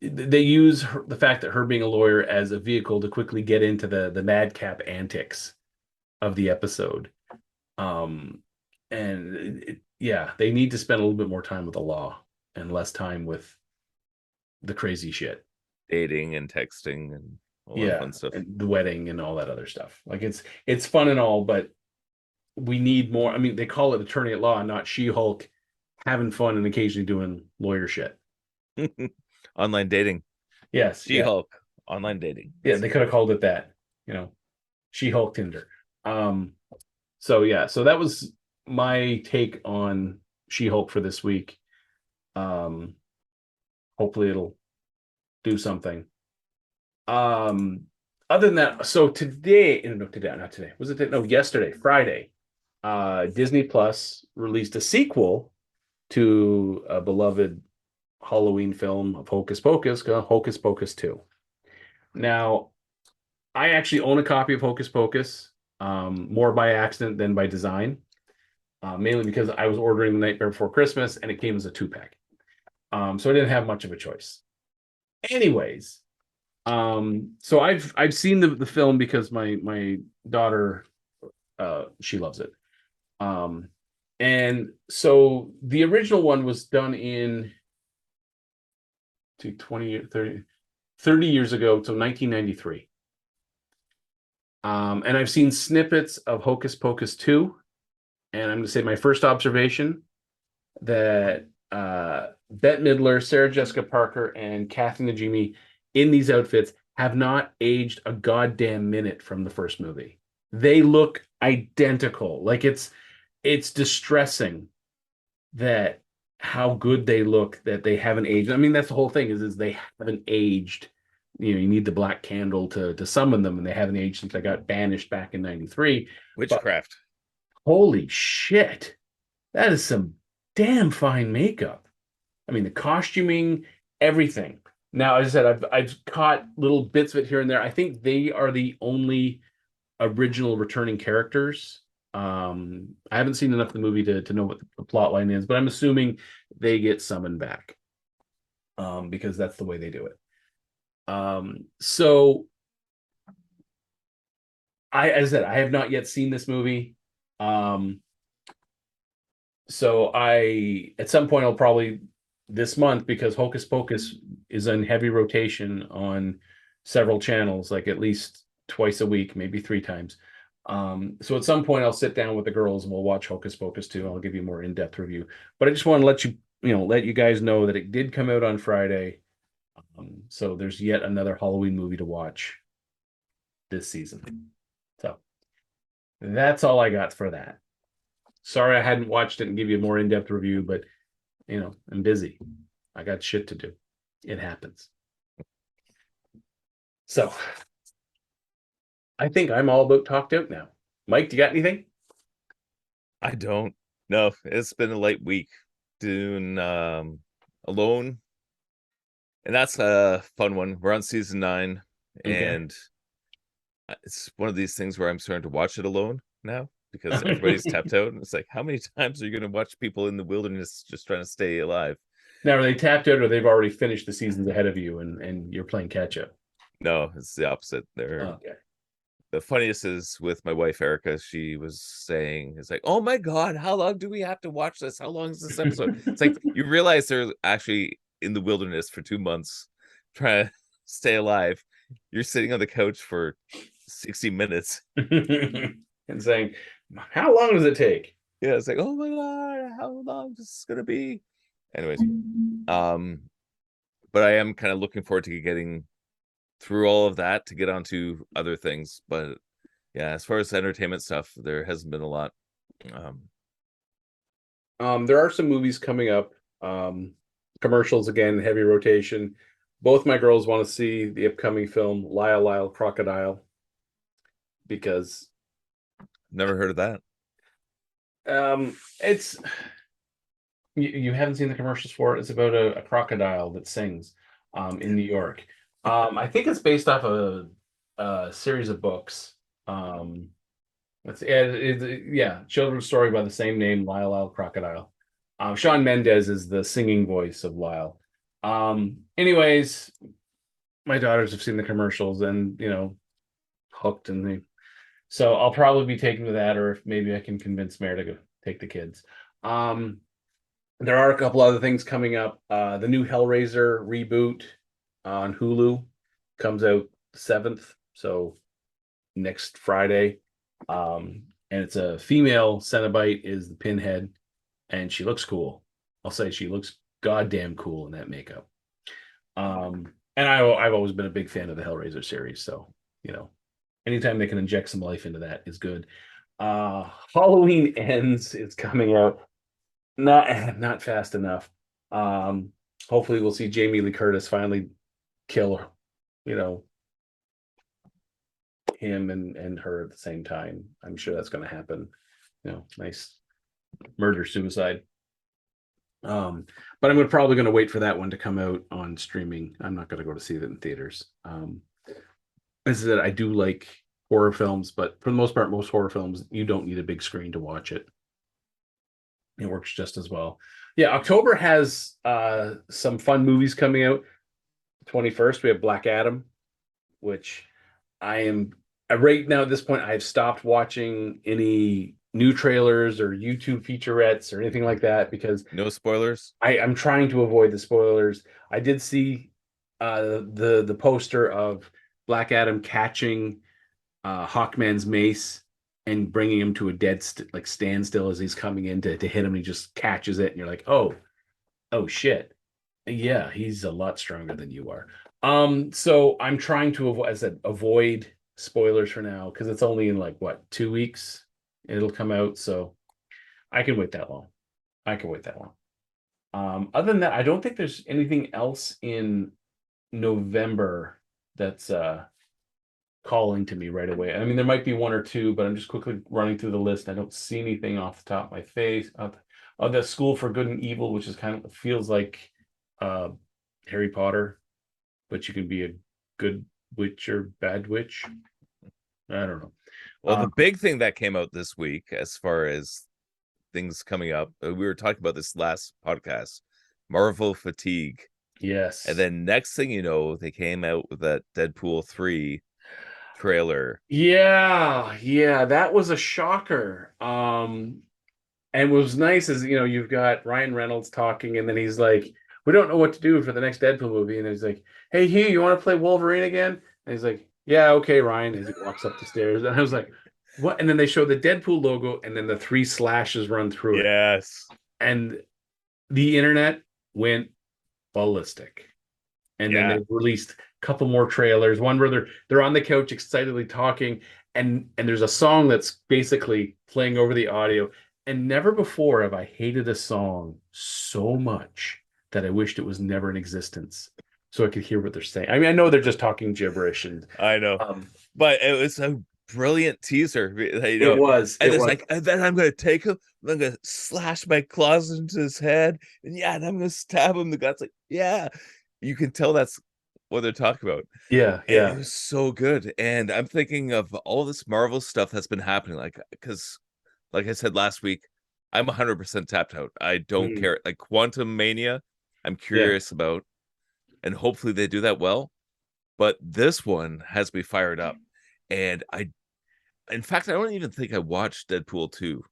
they use the fact that her being a lawyer as a vehicle to quickly get into the madcap antics of the episode. Yeah, they need to spend a little bit more time with the law and less time with the crazy shit, dating and texting and all that fun stuff, and the wedding and all that other stuff. Like, it's fun and all, but we need more. I mean, they call it attorney at law, not She-Hulk having fun and occasionally doing lawyer shit. Online dating. Yes. She-Hulk, online dating. Yeah, they could have called it that, She-Hulk Tinder. So that was my take on She-Hulk for this week. Hopefully it'll do something. Other than that, so yesterday, Friday, Disney Plus released a sequel to a beloved Halloween film of Hocus Pocus, called Hocus Pocus 2. Now, I actually own a copy of Hocus Pocus, more by accident than by design, mainly because I was ordering the night before Christmas, and it came as a 2-pack. So I didn't have much of a choice. Anyways, so I've seen the film because my daughter, she loves it. And so the original one was done in 30 years ago, so 1993. And I've seen snippets of Hocus Pocus 2, and I'm going to say my first observation that Bette Midler, Sarah Jessica Parker, and Kathy Najimy in these outfits have not aged a goddamn minute from the first movie. They look identical. Like, it's distressing that how good they look, that they haven't aged. I mean, that's the whole thing, is they haven't aged. You need the black candle to summon them, and they haven't aged since I got banished back in 93. Witchcraft. But, holy shit. That is some damn fine makeup. I mean, the costuming, everything. Now, as I said, I've caught little bits of it here and there. I think they are the only original returning characters. I haven't seen enough of the movie to know what the plot line is, but I'm assuming they get summoned back. Because that's the way they do it. So as I said, I have not yet seen this movie. So at some point I'll probably this month, because Hocus Pocus is in heavy rotation on several channels, like at least twice a week, maybe 3 times. So at some point I'll sit down with the girls and we'll watch Hocus Pocus 2. I'll give you a more in-depth review. But I just want to let you guys know that it did come out on Friday. So there's yet another Halloween movie to watch this season. So that's all I got for that. Sorry I hadn't watched it and give you a more in-depth review, but I'm busy. I got shit to do. It happens. So I think I'm all about talked out now. Mike, do you got anything? I don't. No, it's been a light week doing Alone. And that's a fun one. We're on season 9, and it's one of these things where I'm starting to watch it alone now because everybody's tapped out, and it's like, how many times are you going to watch people in the wilderness just trying to stay alive? Now, are they tapped out, or they've already finished the seasons ahead of you, and you're playing catch up? No, it's the opposite. The funniest is with my wife Erica. She was saying, "It's like, oh my god, how long do we have to watch this? How long is this episode?" It's like you realize they're actually in the wilderness for 2 months trying to stay alive. You're sitting on the couch for 60 minutes and saying, how long does it take? Yeah, it's like, oh my god, how long is this gonna be? Anyways, but I am kind of looking forward to getting through all of that to get onto other things. But yeah, as far as entertainment stuff, there hasn't been a lot. There are some movies coming up. Commercials again, heavy rotation. Both my girls want to see the upcoming film Lyle, Crocodile, because never heard of that. It's you haven't seen the commercials for it. It's about a crocodile that sings in New York. I think it's based off a series of books. Children's story by the same name, Lyle, Crocodile. Shawn Mendes is the singing voice of Lyle. Anyways, my daughters have seen the commercials and hooked, and so I'll probably be taking to that, or if maybe I can convince Mare to go take the kids. There are a couple other things coming up. The new Hellraiser reboot on Hulu comes out 7th, so next Friday. And it's a female Cenobite is the Pinhead, and she looks cool. I'll say she looks goddamn cool in that makeup. And I've always been a big fan of the Hellraiser series, so anytime they can inject some life into that is good. Halloween Ends is coming out. Not fast enough. Hopefully we'll see Jamie Lee Curtis finally kill him and her at the same time. I'm sure that's going to happen. Nice murder suicide. But I'm probably going to wait for that one to come out on streaming. I'm not going to go to see it in theaters. As I said, I do like horror films, but for the most part, most horror films, you don't need a big screen to watch it. It works just as well. Yeah, October has some fun movies coming out. 21st, we have Black Adam, which I am right now at this point, I've stopped watching any new trailers or YouTube featurettes or anything like that because no spoilers. I'm trying to avoid the spoilers. I did see the poster of Black Adam catching Hawkman's mace and bringing him to a dead standstill as he's coming in to hit him. And he just catches it, and you're like, oh shit, yeah, he's a lot stronger than you are. So I'm trying to avoid spoilers for now because it's only in 2 weeks it'll come out, so I can wait that long. Other than that, I don't think there's anything else in November that's calling to me right away. I mean, there might be one or two, but I'm just quickly running through the list. I don't see anything off the top of my face. The School for Good and Evil, which is kind of feels like Harry Potter, but you can be a good witch or bad witch. I don't know. Well, the big thing that came out this week, as far as things coming up, we were talking about this last podcast, Marvel fatigue. Yes. And then next thing you know, they came out with that Deadpool 3 trailer. Yeah, that was a shocker. And what was nice is, you've got Ryan Reynolds talking, and then he's like, we don't know what to do for the next Deadpool movie. And he's like, hey, Hugh, you want to play Wolverine again? And he's like, yeah, okay, Ryan. As he walks up the stairs. And I was like, what? And then they show the Deadpool logo, and then the 3 slashes run through it. Yes. And the internet went ballistic. And then they released a couple more trailers. One where they're on the couch excitedly talking, and there's a song that's basically playing over the audio. And never before have I hated a song so much that I wished it was never in existence, so I could hear what they're saying. I mean, I know they're just talking gibberish, and I know, but it was a brilliant teaser. It was, and it's like, and then I'm going to take him, I'm going to slash my claws into his head, and and I'm going to stab him in the guts. Like, you can tell that's what they're talking about. Yeah. It was so good, and I'm thinking of all this Marvel stuff that's been happening, because. Like I said last week, I'm 100% tapped out. I don't care. Like Quantum Mania, I'm curious about, and hopefully they do that well. But this one has me fired up, and in fact, I don't even think I watched Deadpool 2.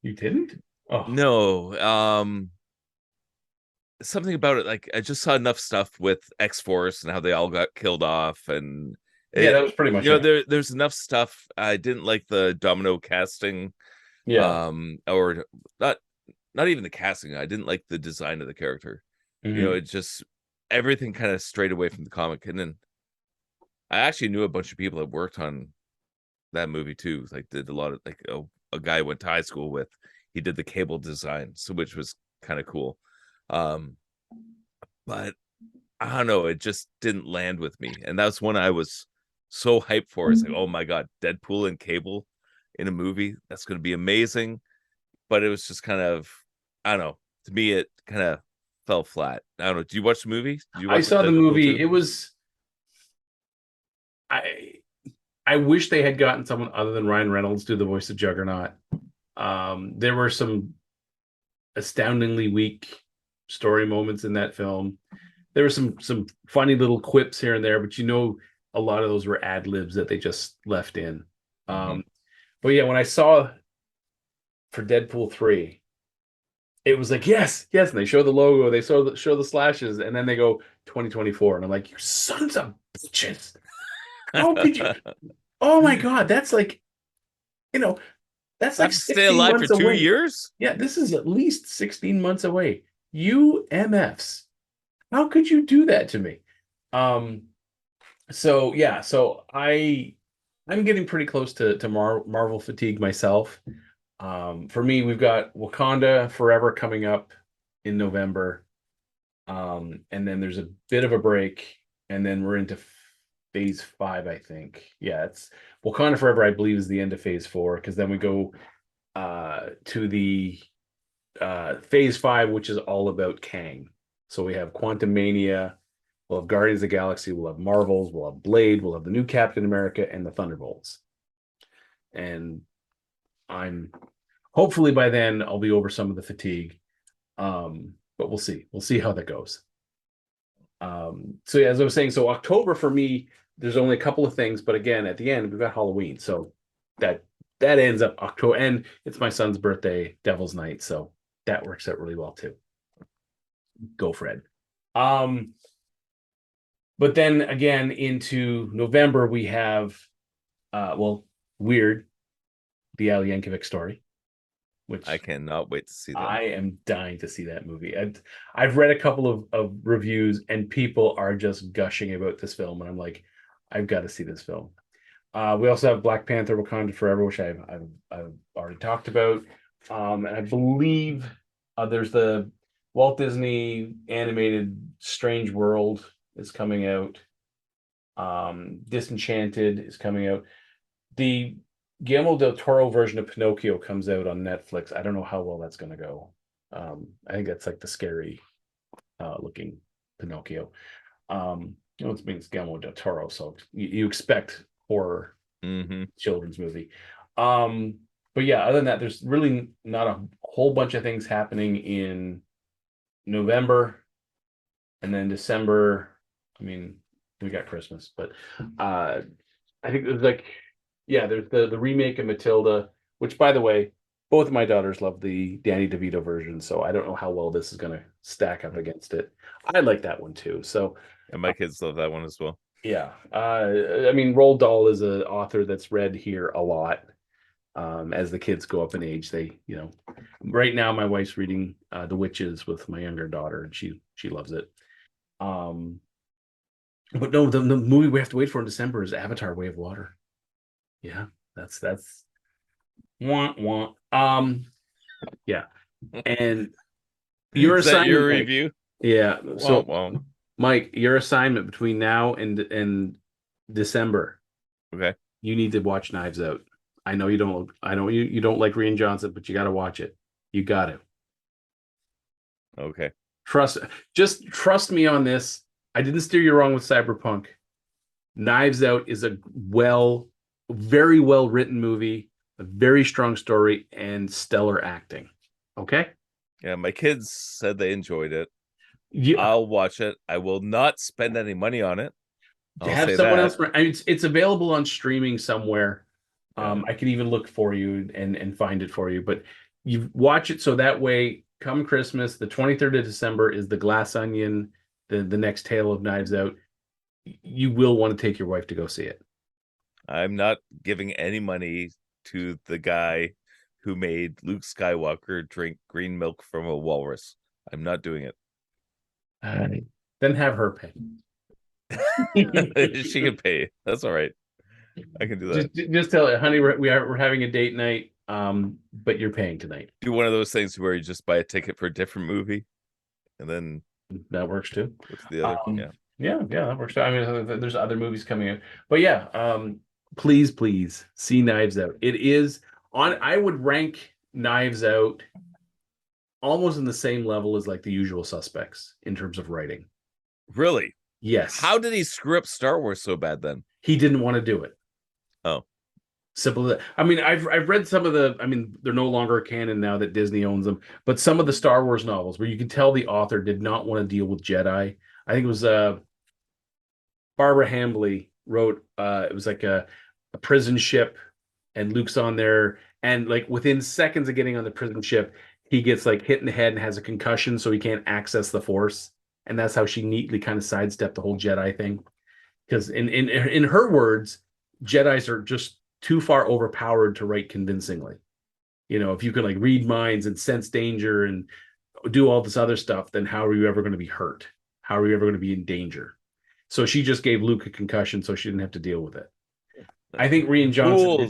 You didn't? Oh no. Something about it. Like I just saw enough stuff with X-Force and how they all got killed off, and that was pretty much it. There's enough stuff. I didn't like the domino casting. Or not even the casting. I didn't like the design of the character. It just everything kind of strayed away from the comic. And then I actually knew a bunch of people that worked on that movie too. Like did a lot of a guy I went to high school with. He did the cable design, so which was kind of cool. But I don't know, it just didn't land with me. And that's one I was so hyped for. It's like, oh my god, Deadpool and Cable in a movie, that's going to be amazing. But it was just kind of, I don't know, to me it kind of fell flat. I don't know, do you watch the movie? I saw the movie. It was, I wish they had gotten someone other than Ryan Reynolds do the voice of Juggernaut. There were some astoundingly weak story moments in that film. There were some funny little quips here and there, but a lot of those were ad libs that they just left in. But yeah, when I saw for Deadpool 3, it was like, yes, and they show the logo, they show the slashes, and then they go 2024, and I'm like, you sons of bitches! How could you? Oh my god, that's like, that's like stay alive for 2 years. Yeah, this is at least 16 months away. You MFs, how could you do that to me? So I'm getting pretty close to Marvel fatigue myself. For me, we've got Wakanda Forever coming up in November. And then there's a bit of a break, and then we're into phase 5, I think. Yeah, it's Wakanda Forever, I believe, is the end of phase 4, because then we go to the phase 5, which is all about Kang. So we have Quantum Mania, we'll have Guardians of the Galaxy, we'll have Marvels, we'll have Blade, we'll have the new Captain America, and the Thunderbolts. And I'm hopefully by then I'll be over some of the fatigue. But we'll see. We'll see how that goes. So yeah, as I was saying, so October for me, there's only a couple of things, but again, at the end, we've got Halloween. So that ends up October, and it's my son's birthday, Devil's Night. So that works out really well too. Go Fred. But then again into November, we have Weird, the Al Yankovic story, which I cannot wait to see that. I am dying to see that movie. I've read a couple of reviews, and people are just gushing about this film, and I'm like, I've got to see this film. We also have Black Panther: Wakanda Forever, which I've already talked about, and I believe there's the Walt Disney animated Strange World is coming out. Disenchanted is coming out. The Guillermo del Toro version of Pinocchio comes out on Netflix. I don't know how well that's going to go. I think that's like the scary looking Pinocchio. It's Guillermo del Toro, so you expect horror children's movie. But yeah, other than that, there's really not a whole bunch of things happening in November, and then December. I mean, we got Christmas, but I think there's like, yeah, there's the remake of Matilda, which, by the way, both of my daughters love the Danny DeVito version, so I don't know how well this is going to stack up against it. I like that one too. So, and my kids love that one as well. Yeah, I mean, Roald Dahl is an author that's read here a lot. As the kids go up in age, they, right now my wife's reading The Witches with my younger daughter, and she loves it. But no, the movie we have to wait for in December is Avatar: Way of Water. Yeah, that's want. Yeah, and your is that your assignment, review? Yeah, so Mike, your assignment between now and December. Okay, you need to watch Knives Out. I know you don't. I know you don't like Rian Johnson, but you got to watch it. You got to. Okay. Just trust me on this. I didn't steer you wrong with Cyberpunk. Knives Out is a very well written movie, a very strong story, and stellar acting. Okay. Yeah, my kids said they enjoyed it. Yeah. I'll watch it. I will not spend any money on it. Have someone else. It's available on streaming somewhere. I could even look for you and find it for you. But you watch it so that way, come Christmas, the 23rd of December is The Glass Onion, the next tale of Knives Out. You will want to take your wife to go see it. I'm not giving any money to the guy who made Luke Skywalker drink green milk from a walrus. I'm not doing it. Then have her pay. She can pay. That's all right. I can do that. Just tell her, honey, we're having a date night, but you're paying tonight. Do one of those things where you just buy a ticket for a different movie, and then that works too. What's the other? Yeah, that works too. I mean, there's other movies coming in, but yeah, please see Knives Out. It is on. I would rank Knives Out almost in the same level as like The Usual Suspects in terms of writing. Really? Yes. How did he screw up Star Wars so bad then? He didn't want to do it. Oh. Simple. I mean, I've read some of the. I mean, they're no longer canon now that Disney owns them. But some of the Star Wars novels, where you can tell the author did not want to deal with Jedi. I think it was Barbara Hambly wrote. It was like a prison ship, and Luke's on there, and like within seconds of getting on the prison ship, he gets like hit in the head and has a concussion, so he can't access the Force. And that's how she neatly kind of sidestepped the whole Jedi thing. Because in her words, Jedis are just too far overpowered to write convincingly. If you can like read minds and sense danger and do all this other stuff, then how are you ever going to be hurt? How are you ever going to be in danger? So she just gave Luke a concussion so she didn't have to deal with it. I think Rian Johnson.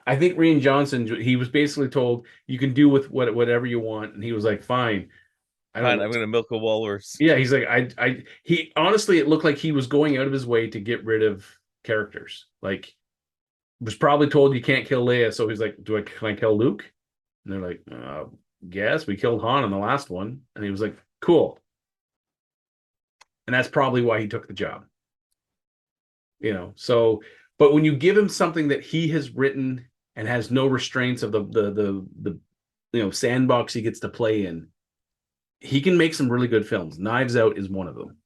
I think Rian Johnson, he was basically told you can do with whatever you want, and he was like, fine. I'm going to milk a walrus. Yeah, he's like, he honestly, it looked like he was going out of his way to get rid of characters. Like, was probably told you can't kill Leia, so he's like, can I kill Luke? And they're like, guess we killed Han in the last one, and he was like, cool. And that's probably why he took the job. So, but when you give him something that he has written and has no restraints of the sandbox he gets to play in, he can make some really good films. Knives Out is one of them.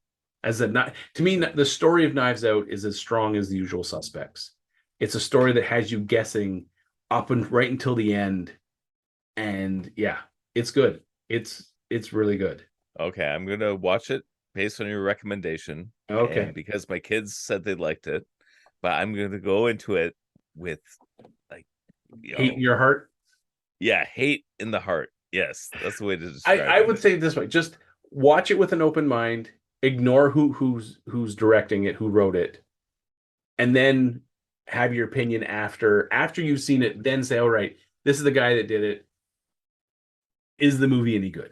To me, the story of Knives Out is as strong as The Usual Suspects. It's a story that has you guessing up and right until the end, and yeah, it's good. It's really good. Okay, I'm gonna watch it based on your recommendation. Okay, because my kids said they liked it, but I'm gonna go into it with like hate in your heart. Yeah, hate in the heart. Yes, that's the way to describe it. I would say it this way: just watch it with an open mind. Ignore who's directing it, who wrote it, and then have your opinion after you've seen it. Then say, "All right, this is the guy that did it. Is the movie any good?"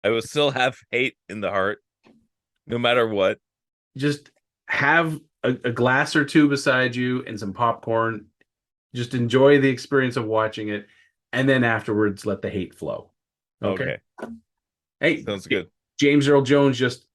I will still have hate in the heart, no matter what. Just have a glass or two beside you and some popcorn. Just enjoy the experience of watching it. And then afterwards, let the hate flow. Okay. Hey, sounds good. James Earl Jones just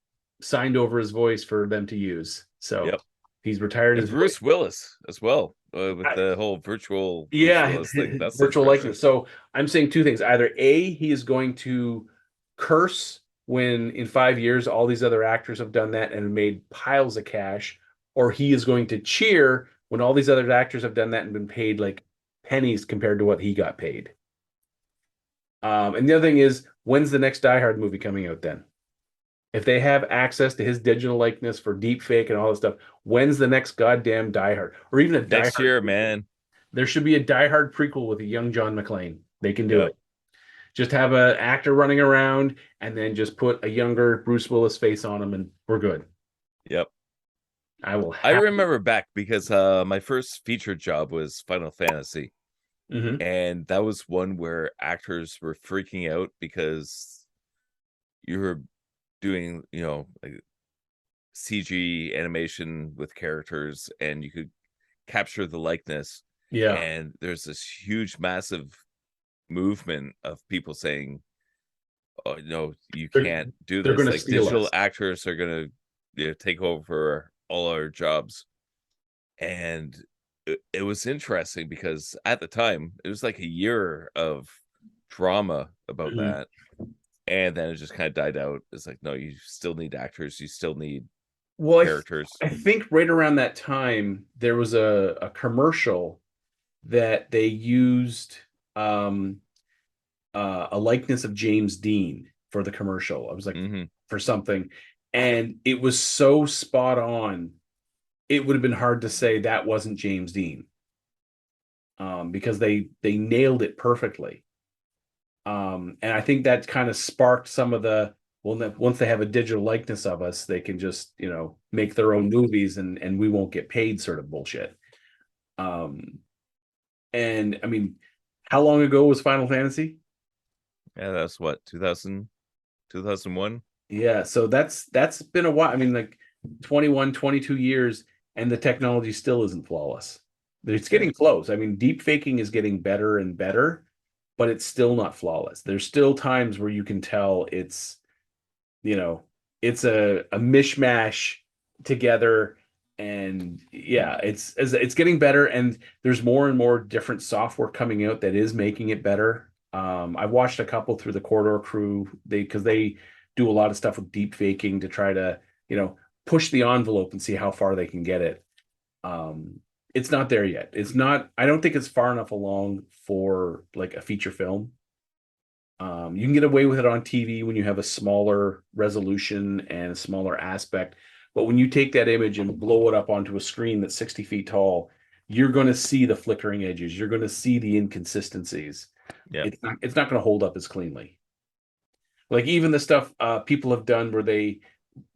signed over his voice for them to use. So, He's retired And his Bruce Willis as well, with the whole virtual Bruce Willis thing. That's virtual likeness. So I'm saying two things. Either A, he is going to curse when in 5 years all these other actors have done that and made piles of cash, or he is going to cheer when all these other actors have done that and been paid like pennies compared to what he got paid. And the other thing is, when's the next Die Hard movie coming out then? If they have access to his digital likeness for deep fake and all this stuff, when's the next goddamn Die Hard? Or even a Die next Hard year, prequel? man. There should be a Die Hard prequel with a young John McClane. They can do Yep. it. Just have an actor running around and then just put a younger Bruce Willis face on him and we're good. Yep. I remember back because my first featured job was Final Fantasy. Mm-hmm. And that was one where actors were freaking out because you were doing, like CG animation with characters and you could capture the likeness. Yeah. And there's this huge, massive movement of people saying, oh, no, you can't do this. They're Like digital actors are going to take over all our jobs. And it was interesting because at the time it was like a year of drama about that, and then it just kind of died out. It's like, no, you still need actors, you still need characters. I think right around that time there was a commercial that they used a likeness of James Dean for the commercial. I was like, for something, and it was so spot on. It would have been hard to say that wasn't James Dean, because they nailed it perfectly. And I think that kind of sparked some of the, well, once they have a digital likeness of us, they can just, make their own movies and we won't get paid sort of bullshit. And I mean, how long ago was Final Fantasy? Yeah, that's what, 2000, 2001? Yeah, so that's been a while. I mean, like 21, 22 years, and the technology still isn't flawless. It's getting close. I mean, deep faking is getting better and better, but it's still not flawless. There's still times where you can tell it's it's a mishmash together, and yeah, it's getting better, and there's more and more different software coming out that is making it better. I've watched a couple through the Corridor Crew, because they do a lot of stuff with deep faking to try to push the envelope and see how far they can get it. It's not there yet. I don't think it's far enough along for like a feature film. You can get away with it on TV when you have a smaller resolution and a smaller aspect. But when you take that image and blow it up onto a screen that's 60 feet tall, you're going to see the flickering edges. You're going to see the inconsistencies. Yeah. It's not going to hold up as cleanly. Like even the stuff people have done where they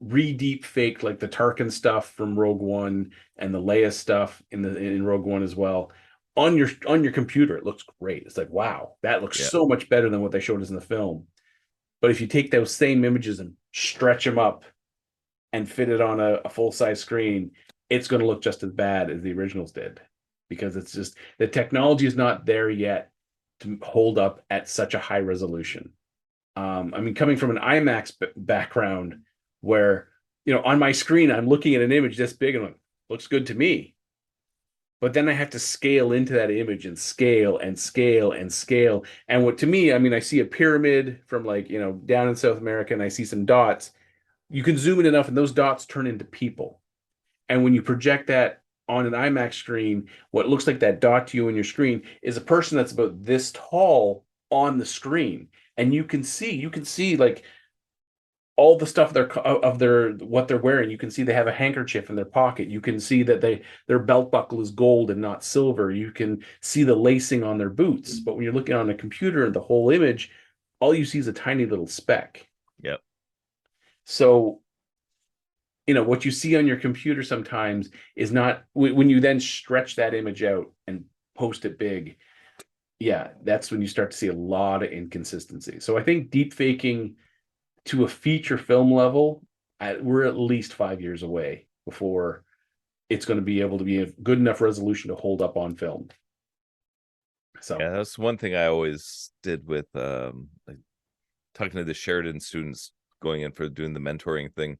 re-deep fake like the Tarkin stuff from Rogue One and the Leia stuff in Rogue One as well. On your computer, it looks great. It's like, wow, that looks so much better than what they showed us in the film. But if you take those same images and stretch them up and fit it on a full-size screen, it's going to look just as bad as the originals did, because it's just the technology is not there yet to hold up at such a high resolution. I mean, coming from an IMAX background where, on my screen, I'm looking at an image this big and like, looks good to me. But then I have to scale into that image and scale and scale and scale. And what to me, I mean, I see a pyramid from like, down in South America, and I see some dots. You can zoom in enough and those dots turn into people. And when you project that on an IMAX screen, what looks like that dot to you on your screen is a person that's about this tall on the screen. And you can see like all the stuff what they're wearing. You can see they have a handkerchief in their pocket. You can see that their belt buckle is gold and not silver. You can see the lacing on their boots. But when you're looking on a computer and the whole image, all you see is a tiny little speck. Yep. So, what you see on your computer sometimes is not, when you then stretch that image out and post it big. Yeah, that's when you start to see a lot of inconsistency. So I think deep faking to a feature film level, we're at least 5 years away before it's going to be able to be a good enough resolution to hold up on film. So yeah, that's one thing I always did with like talking to the Sheridan students going in for doing the mentoring thing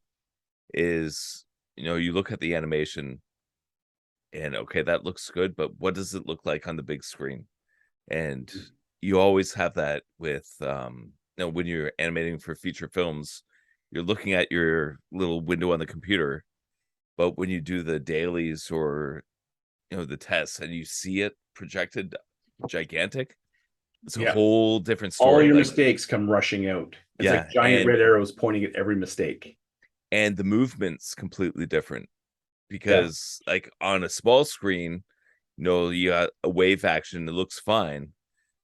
is, you look at the animation and okay, that looks good, but what does it look like on the big screen? And you always have that with when you're animating for feature films, you're looking at your little window on the computer, but when you do the dailies or the tests and you see it projected gigantic, it's a whole different All story. your mistakes come rushing out. It's like giant red arrows pointing at every mistake. And the movement's completely different because like on a small screen, you got a wave action, it looks fine.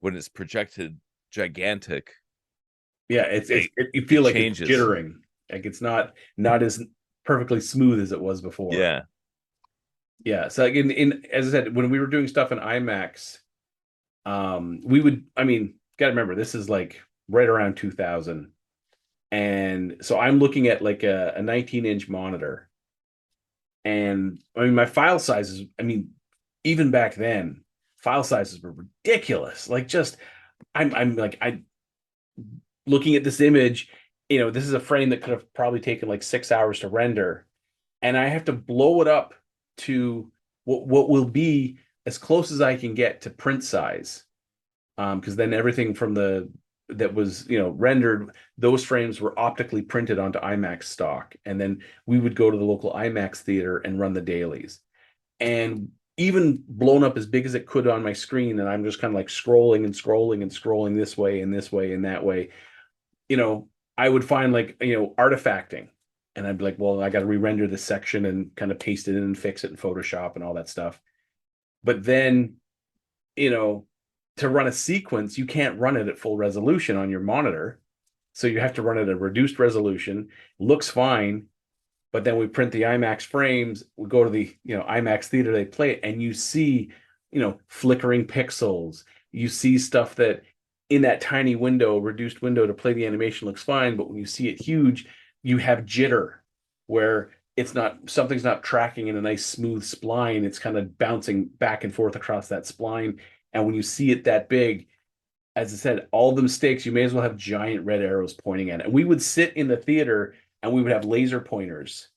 When it's projected gigantic, you feel like changes. It's jittering. Like it's not as perfectly smooth as it was before. Yeah. So like as I said, when we were doing stuff in IMAX, we would, gotta remember, this is like right around 2000. And so I'm looking at like a 19-inch monitor. And my file sizes, even back then, file sizes were ridiculous. Like I'm looking at this image, this is a frame that could have probably taken like 6 hours to render. And I have to blow it up to what will be as close as I can get to print size. Because then everything from that was rendered, those frames were optically printed onto IMAX stock, and then we would go to the local IMAX theater and run the dailies. And even blown up as big as it could on my screen, and I'm just kind of like scrolling and scrolling and scrolling this way and this way and that way, I would find like artifacting, and I'd be like, well, I got to re-render this section and kind of paste it in and fix it in Photoshop and all that stuff. But then to run a sequence, you can't run it at full resolution on your monitor. So you have to run it at a reduced resolution. Looks fine. But then we print the IMAX frames. We go to the IMAX theater, they play it, and you see, flickering pixels. You see stuff that in that tiny window, reduced window to play the animation looks fine. But when you see it huge, you have jitter where something's not tracking in a nice smooth spline. It's kind of bouncing back and forth across that spline. And when you see it that big, as I said, all the mistakes, you may as well have giant red arrows pointing at it. And we would sit in the theater and we would have laser pointers.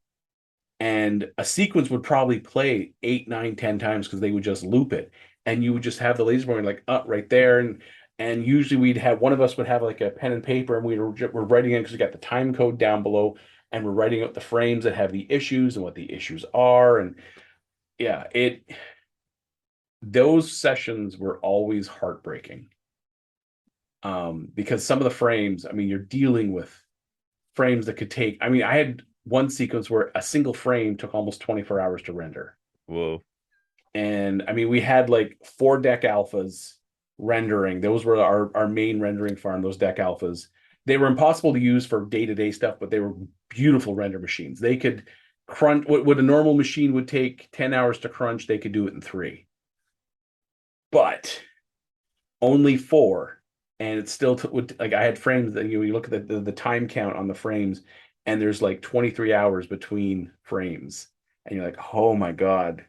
And a sequence would probably play 8, 9, 10 times because they would just loop it. And you would just have the laser pointer like right there. And usually one of us would have like a pen and paper, and we're writing in because we got the time code down below, and we're writing out the frames that have the issues and what the issues are. And those sessions were always heartbreaking. Because some of the frames, you're dealing with frames that could take, I had one sequence where a single frame took almost 24 hours to render. Whoa. And we had like 4 deck alphas rendering. Those were our main rendering farm, those deck alphas. They were impossible to use for day-to-day stuff, but they were beautiful render machines. They could crunch what a normal machine would take 10 hours to crunch, they could do it in 3. But only 4, and it still would, like, I had frames that you look at the time count on the frames, and there's like 23 hours between frames, and you're like, oh my god,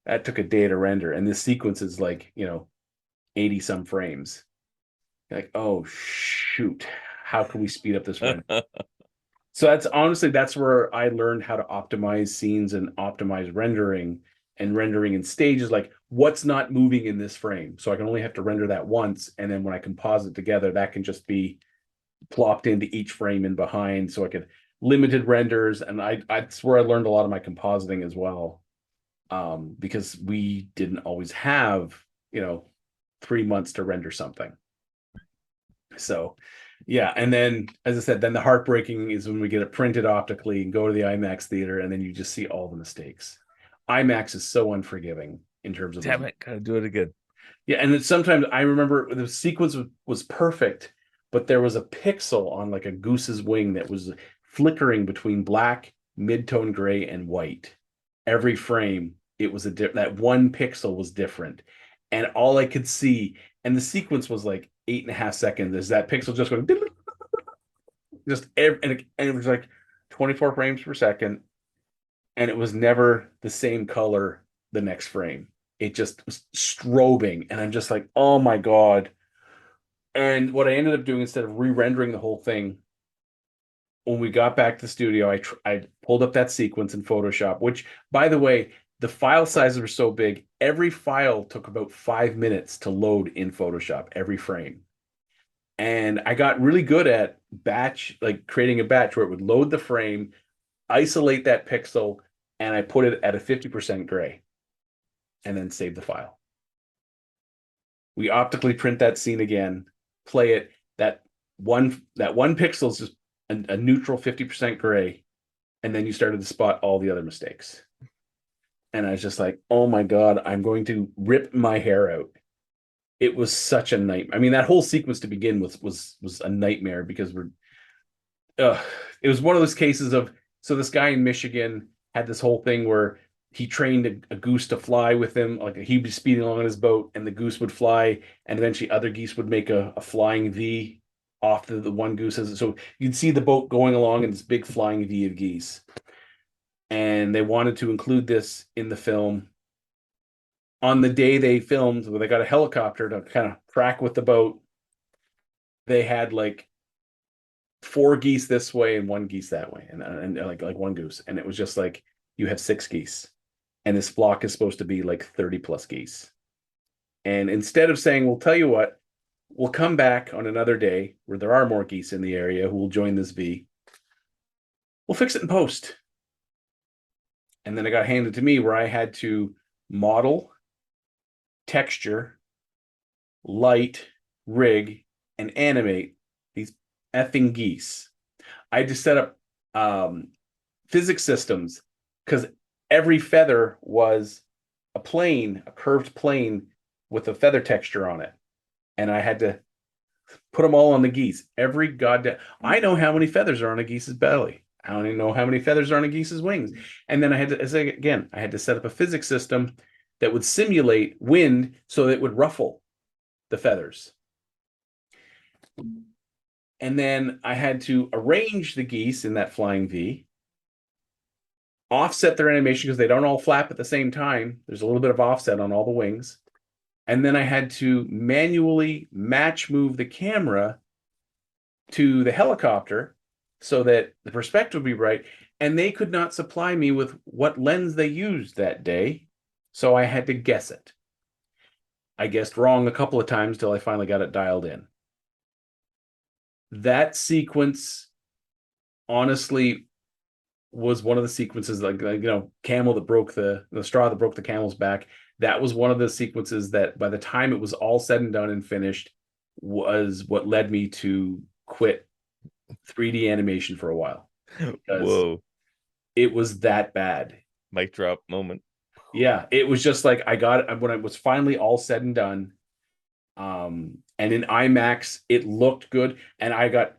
that took a day to render, and this sequence is like 80 some frames. You're like, oh shoot, how can we speed up this render? So that's where I learned how to optimize scenes and optimize rendering. And rendering in stages, like what's not moving in this frame. So I can only have to render that once. And then when I composite together, that can just be plopped into each frame in behind. So I could limited renders. And that's where I learned a lot of my compositing as well. Because we didn't always have, 3 months to render something. So yeah. And then, as I said, then the heartbreaking is when we get it printed optically and go to the IMAX theater, and then you just see all the mistakes. IMAX is so unforgiving in terms of. Damn it, gotta do it again. Yeah, and then sometimes I remember the sequence was perfect, but there was a pixel on like a goose's wing that was flickering between black, mid-tone gray, and white. Every frame, it was that one pixel was different, and all I could see, and the sequence was like 8.5 seconds. Is that pixel just going and it was like 24 frames per second. And it was never the same color the next frame. It just was strobing. And I'm just like, oh my God. And what I ended up doing, instead of re-rendering the whole thing, when we got back to the studio, I pulled up that sequence in Photoshop, which, by the way, the file sizes were so big, every file took about 5 minutes to load in Photoshop, every frame. And I got really good at creating a batch where it would load the frame, isolate that pixel, and I put it at a 50% gray, and then save the file. We optically print that scene again, play it. That one pixel is just a neutral 50% gray, and then you started to spot all the other mistakes. And I was just like, oh my God, I'm going to rip my hair out. It was such a nightmare. I mean, that whole sequence to begin with was a nightmare because it was one of those cases of, so this guy in Michigan had this whole thing where he trained a goose to fly with him. Like he'd be speeding along on his boat and the goose would fly, and eventually other geese would make a flying V off the one goose. So you'd see the boat going along in this big flying V of geese. And they wanted to include this in the film. On the day they filmed, where they got a helicopter to kind of track with the boat, they had like 4 geese this way and 1 geese that way, and like 1 goose, and it was just like, you have 6 geese, and this flock is supposed to be like 30 plus geese. And instead of saying, "We'll tell you what, we'll come back on another day where there are more geese in the area who will join this V, we'll fix it in post." And then it got handed to me where I had to model, texture, light, rig, and animate these effing geese. I had to set up physics systems because every feather was a plane, a curved plane with a feather texture on it. And I had to put them all on the geese. Every goddamn, I know how many feathers are on a geese's belly. I don't even know how many feathers are on a geese's wings. And then I had to set up a physics system that would simulate wind so that it would ruffle the feathers. And then I had to arrange the geese in that flying V, offset their animation because they don't all flap at the same time. There's a little bit of offset on all the wings. And then I had to manually match move the camera to the helicopter so that the perspective would be right. And they could not supply me with what lens they used that day. So I had to guess it. I guessed wrong a couple of times till I finally got it dialed in. That sequence, honestly, was one of the sequences, like camel that broke the straw that broke the camel's back. That was one of the sequences that, by the time it was all said and done and finished, was what led me to quit 3D animation for a while. Whoa. It was that bad. Mic drop moment. Yeah, it was just like, I got it when it was finally all said and done. And in IMAX, it looked good. And I got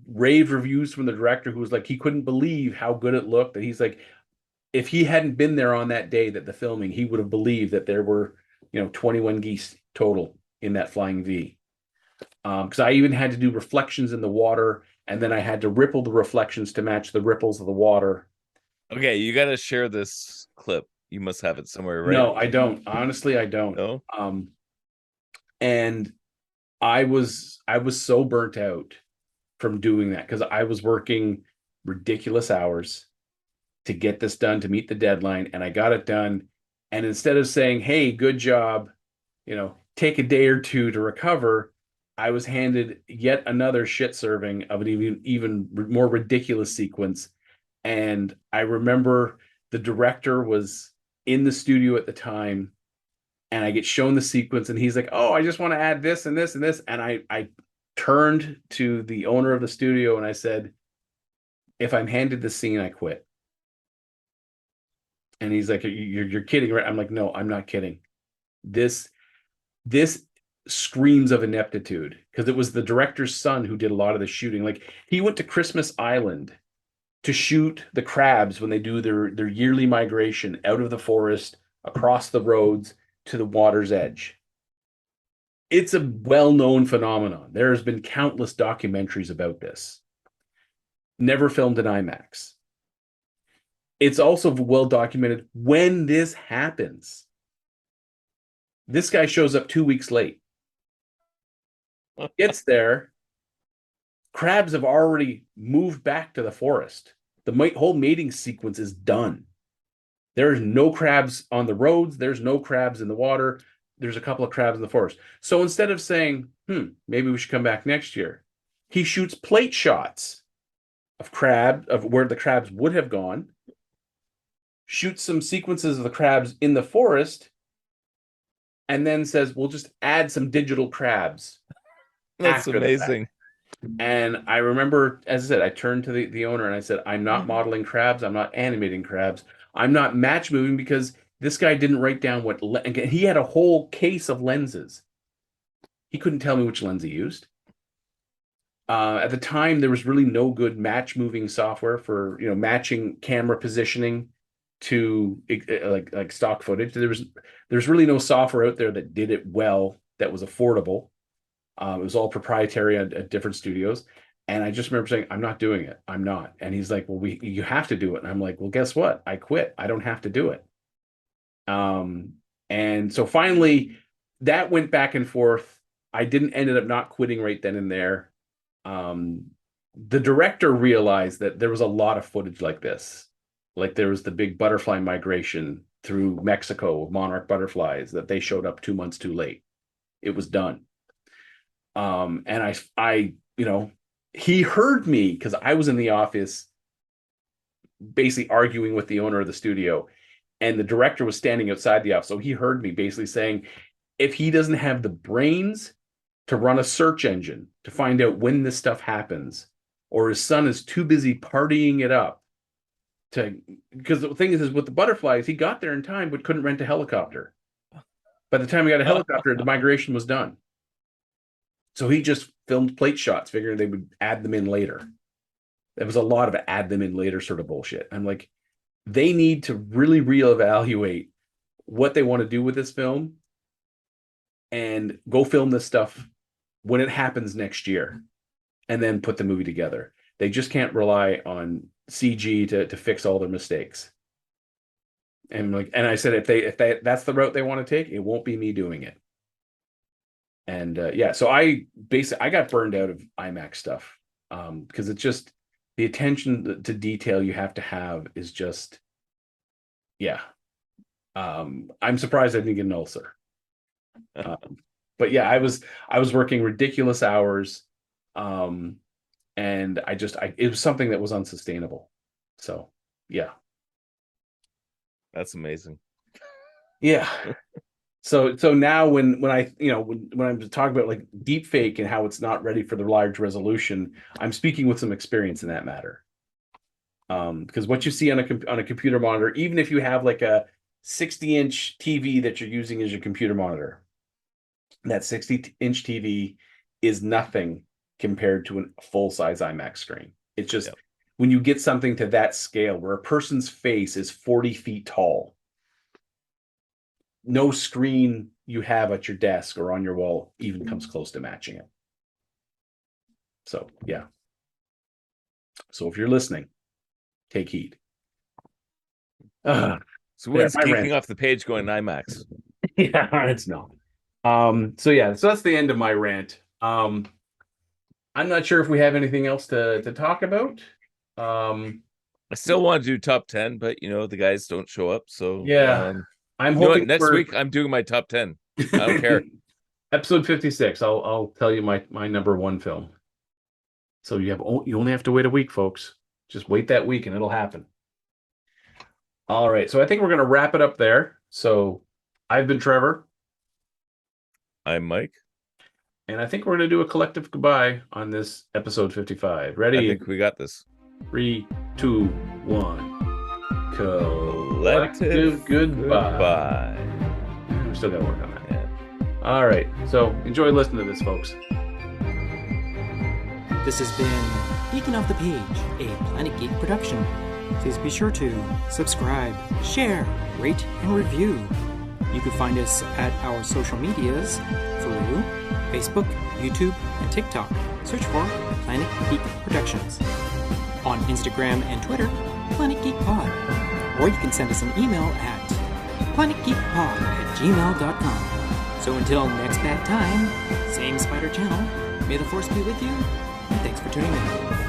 rave reviews from the director who was like, he couldn't believe how good it looked. That he's like, if he hadn't been there on that day that the filming, he would have believed that there were, 21 geese total in that flying V. Because I even had to do reflections in the water, and then I had to ripple the reflections to match the ripples of the water. Okay, you got to share this clip. You must have it somewhere, right? No, I don't. Honestly, I don't. No. And I was so burnt out from doing that because I was working ridiculous hours to get this done, to meet the deadline, and I got it done. And instead of saying, "Hey, good job, take a day or two to recover," I was handed yet another shit serving of an even more ridiculous sequence. And I remember the director was in the studio at the time, and I get shown the sequence, and he's like, "Oh, I just want to add this and this and this." And I turned to the owner of the studio and I said, "If I'm handed this scene, I quit." And he's like, "You're kidding, right?" I'm like, "No, I'm not kidding. This screams of ineptitude," because it was the director's son who did a lot of the shooting. Like, he went to Christmas Island to shoot the crabs when they do their yearly migration out of the forest, across the roads to the water's edge. It's a well-known phenomenon. There has been countless documentaries about this. Never filmed in IMAX. It's also well documented when this happens. This guy shows up 2 weeks late. Gets there. Crabs have already moved back to the forest. The whole mating sequence is done. There's no crabs on the roads. There's no crabs in the water. There's a couple of crabs in the forest. So instead of saying, maybe we should come back next year, he shoots plate shots of where the crabs would have gone, shoots some sequences of the crabs in the forest, and then says, we'll just add some digital crabs. That's amazing. And I remember, as I said, I turned to the owner and I said, I'm not modeling crabs. I'm not animating crabs. I'm not match moving, because this guy didn't write down he had a whole case of lenses. He couldn't tell me which lens he used. At the time, there was really no good match moving software for, matching camera positioning to like stock footage. There's really no software out there that did it well, that was affordable. It was all proprietary at different studios. And I just remember saying, I'm not doing it. I'm not. And he's like, well, you have to do it. And I'm like, well, guess what? I quit. I don't have to do it. And so finally that went back and forth. I ended up not quitting right then and there. The director realized that there was a lot of footage like this. Like there was the big butterfly migration through Mexico of monarch butterflies that they showed up 2 months too late. It was done. And I, he heard me because I was in the office basically arguing with the owner of the studio, and the director was standing outside the office. So he heard me basically saying, if he doesn't have the brains to run a search engine to find out when this stuff happens, or his son is too busy partying it up because the thing is with the butterflies, he got there in time, but couldn't rent a helicopter. By the time he got a helicopter, the migration was done. So he just filmed plate shots, figuring they would add them in later. There was a lot of add them in later sort of bullshit. I'm like, they need to really reevaluate what they want to do with this film and go film this stuff when it happens next year and then put the movie together. They just can't rely on CG to fix all their mistakes. And I said, if that's the route they want to take, it won't be me doing it. And so I got burned out of IMAX stuff because it's just the attention to detail you have to have is just, I'm surprised I didn't get an ulcer. But yeah, I was working ridiculous hours, and it was something that was unsustainable. So yeah, that's amazing. Yeah. So now when I'm talking about like deep fake and how it's not ready for the large resolution, I'm speaking with some experience in that matter. Because what you see on a computer monitor, even if you have like a 60-inch TV that you're using as your computer monitor, that 60-inch TV is nothing compared to a full-size IMAX screen. It's just when you get something to that scale where a person's face is 40 feet tall, no screen you have at your desk or on your wall even comes close to matching it. So, yeah. So if you're listening, take heed. So when's Geeking off the page going IMAX? Yeah, it's not. So that's the end of my rant. I'm not sure if we have anything else to talk about. I still want to do top 10, but the guys don't show up. So yeah. I'm hoping next week I'm doing my top 10. I don't care. Episode 56. I'll tell you my number one film. So you only have to wait a week, folks. Just wait that week and it'll happen. All right. So I think we're going to wrap it up there. So I've been Trevor. I'm Mike. And I think we're going to do a collective goodbye on this episode 55. Ready? I think we got this. 3, 2, 1. Collective goodbye. We still got to work on that. Yeah. All right. So enjoy listening to this, folks. This has been Geeking Off the Page, a Planet Geek production. Please be sure to subscribe, share, rate, and review. You can find us at our social medias through Facebook, YouTube, and TikTok. Search for Planet Geek Productions. On Instagram and Twitter, Planet Geek Pod. Or you can send us an email at planetgeekpod@gmail.com. So until next bad time, same Spider Channel, may the Force be with you, and thanks for tuning in.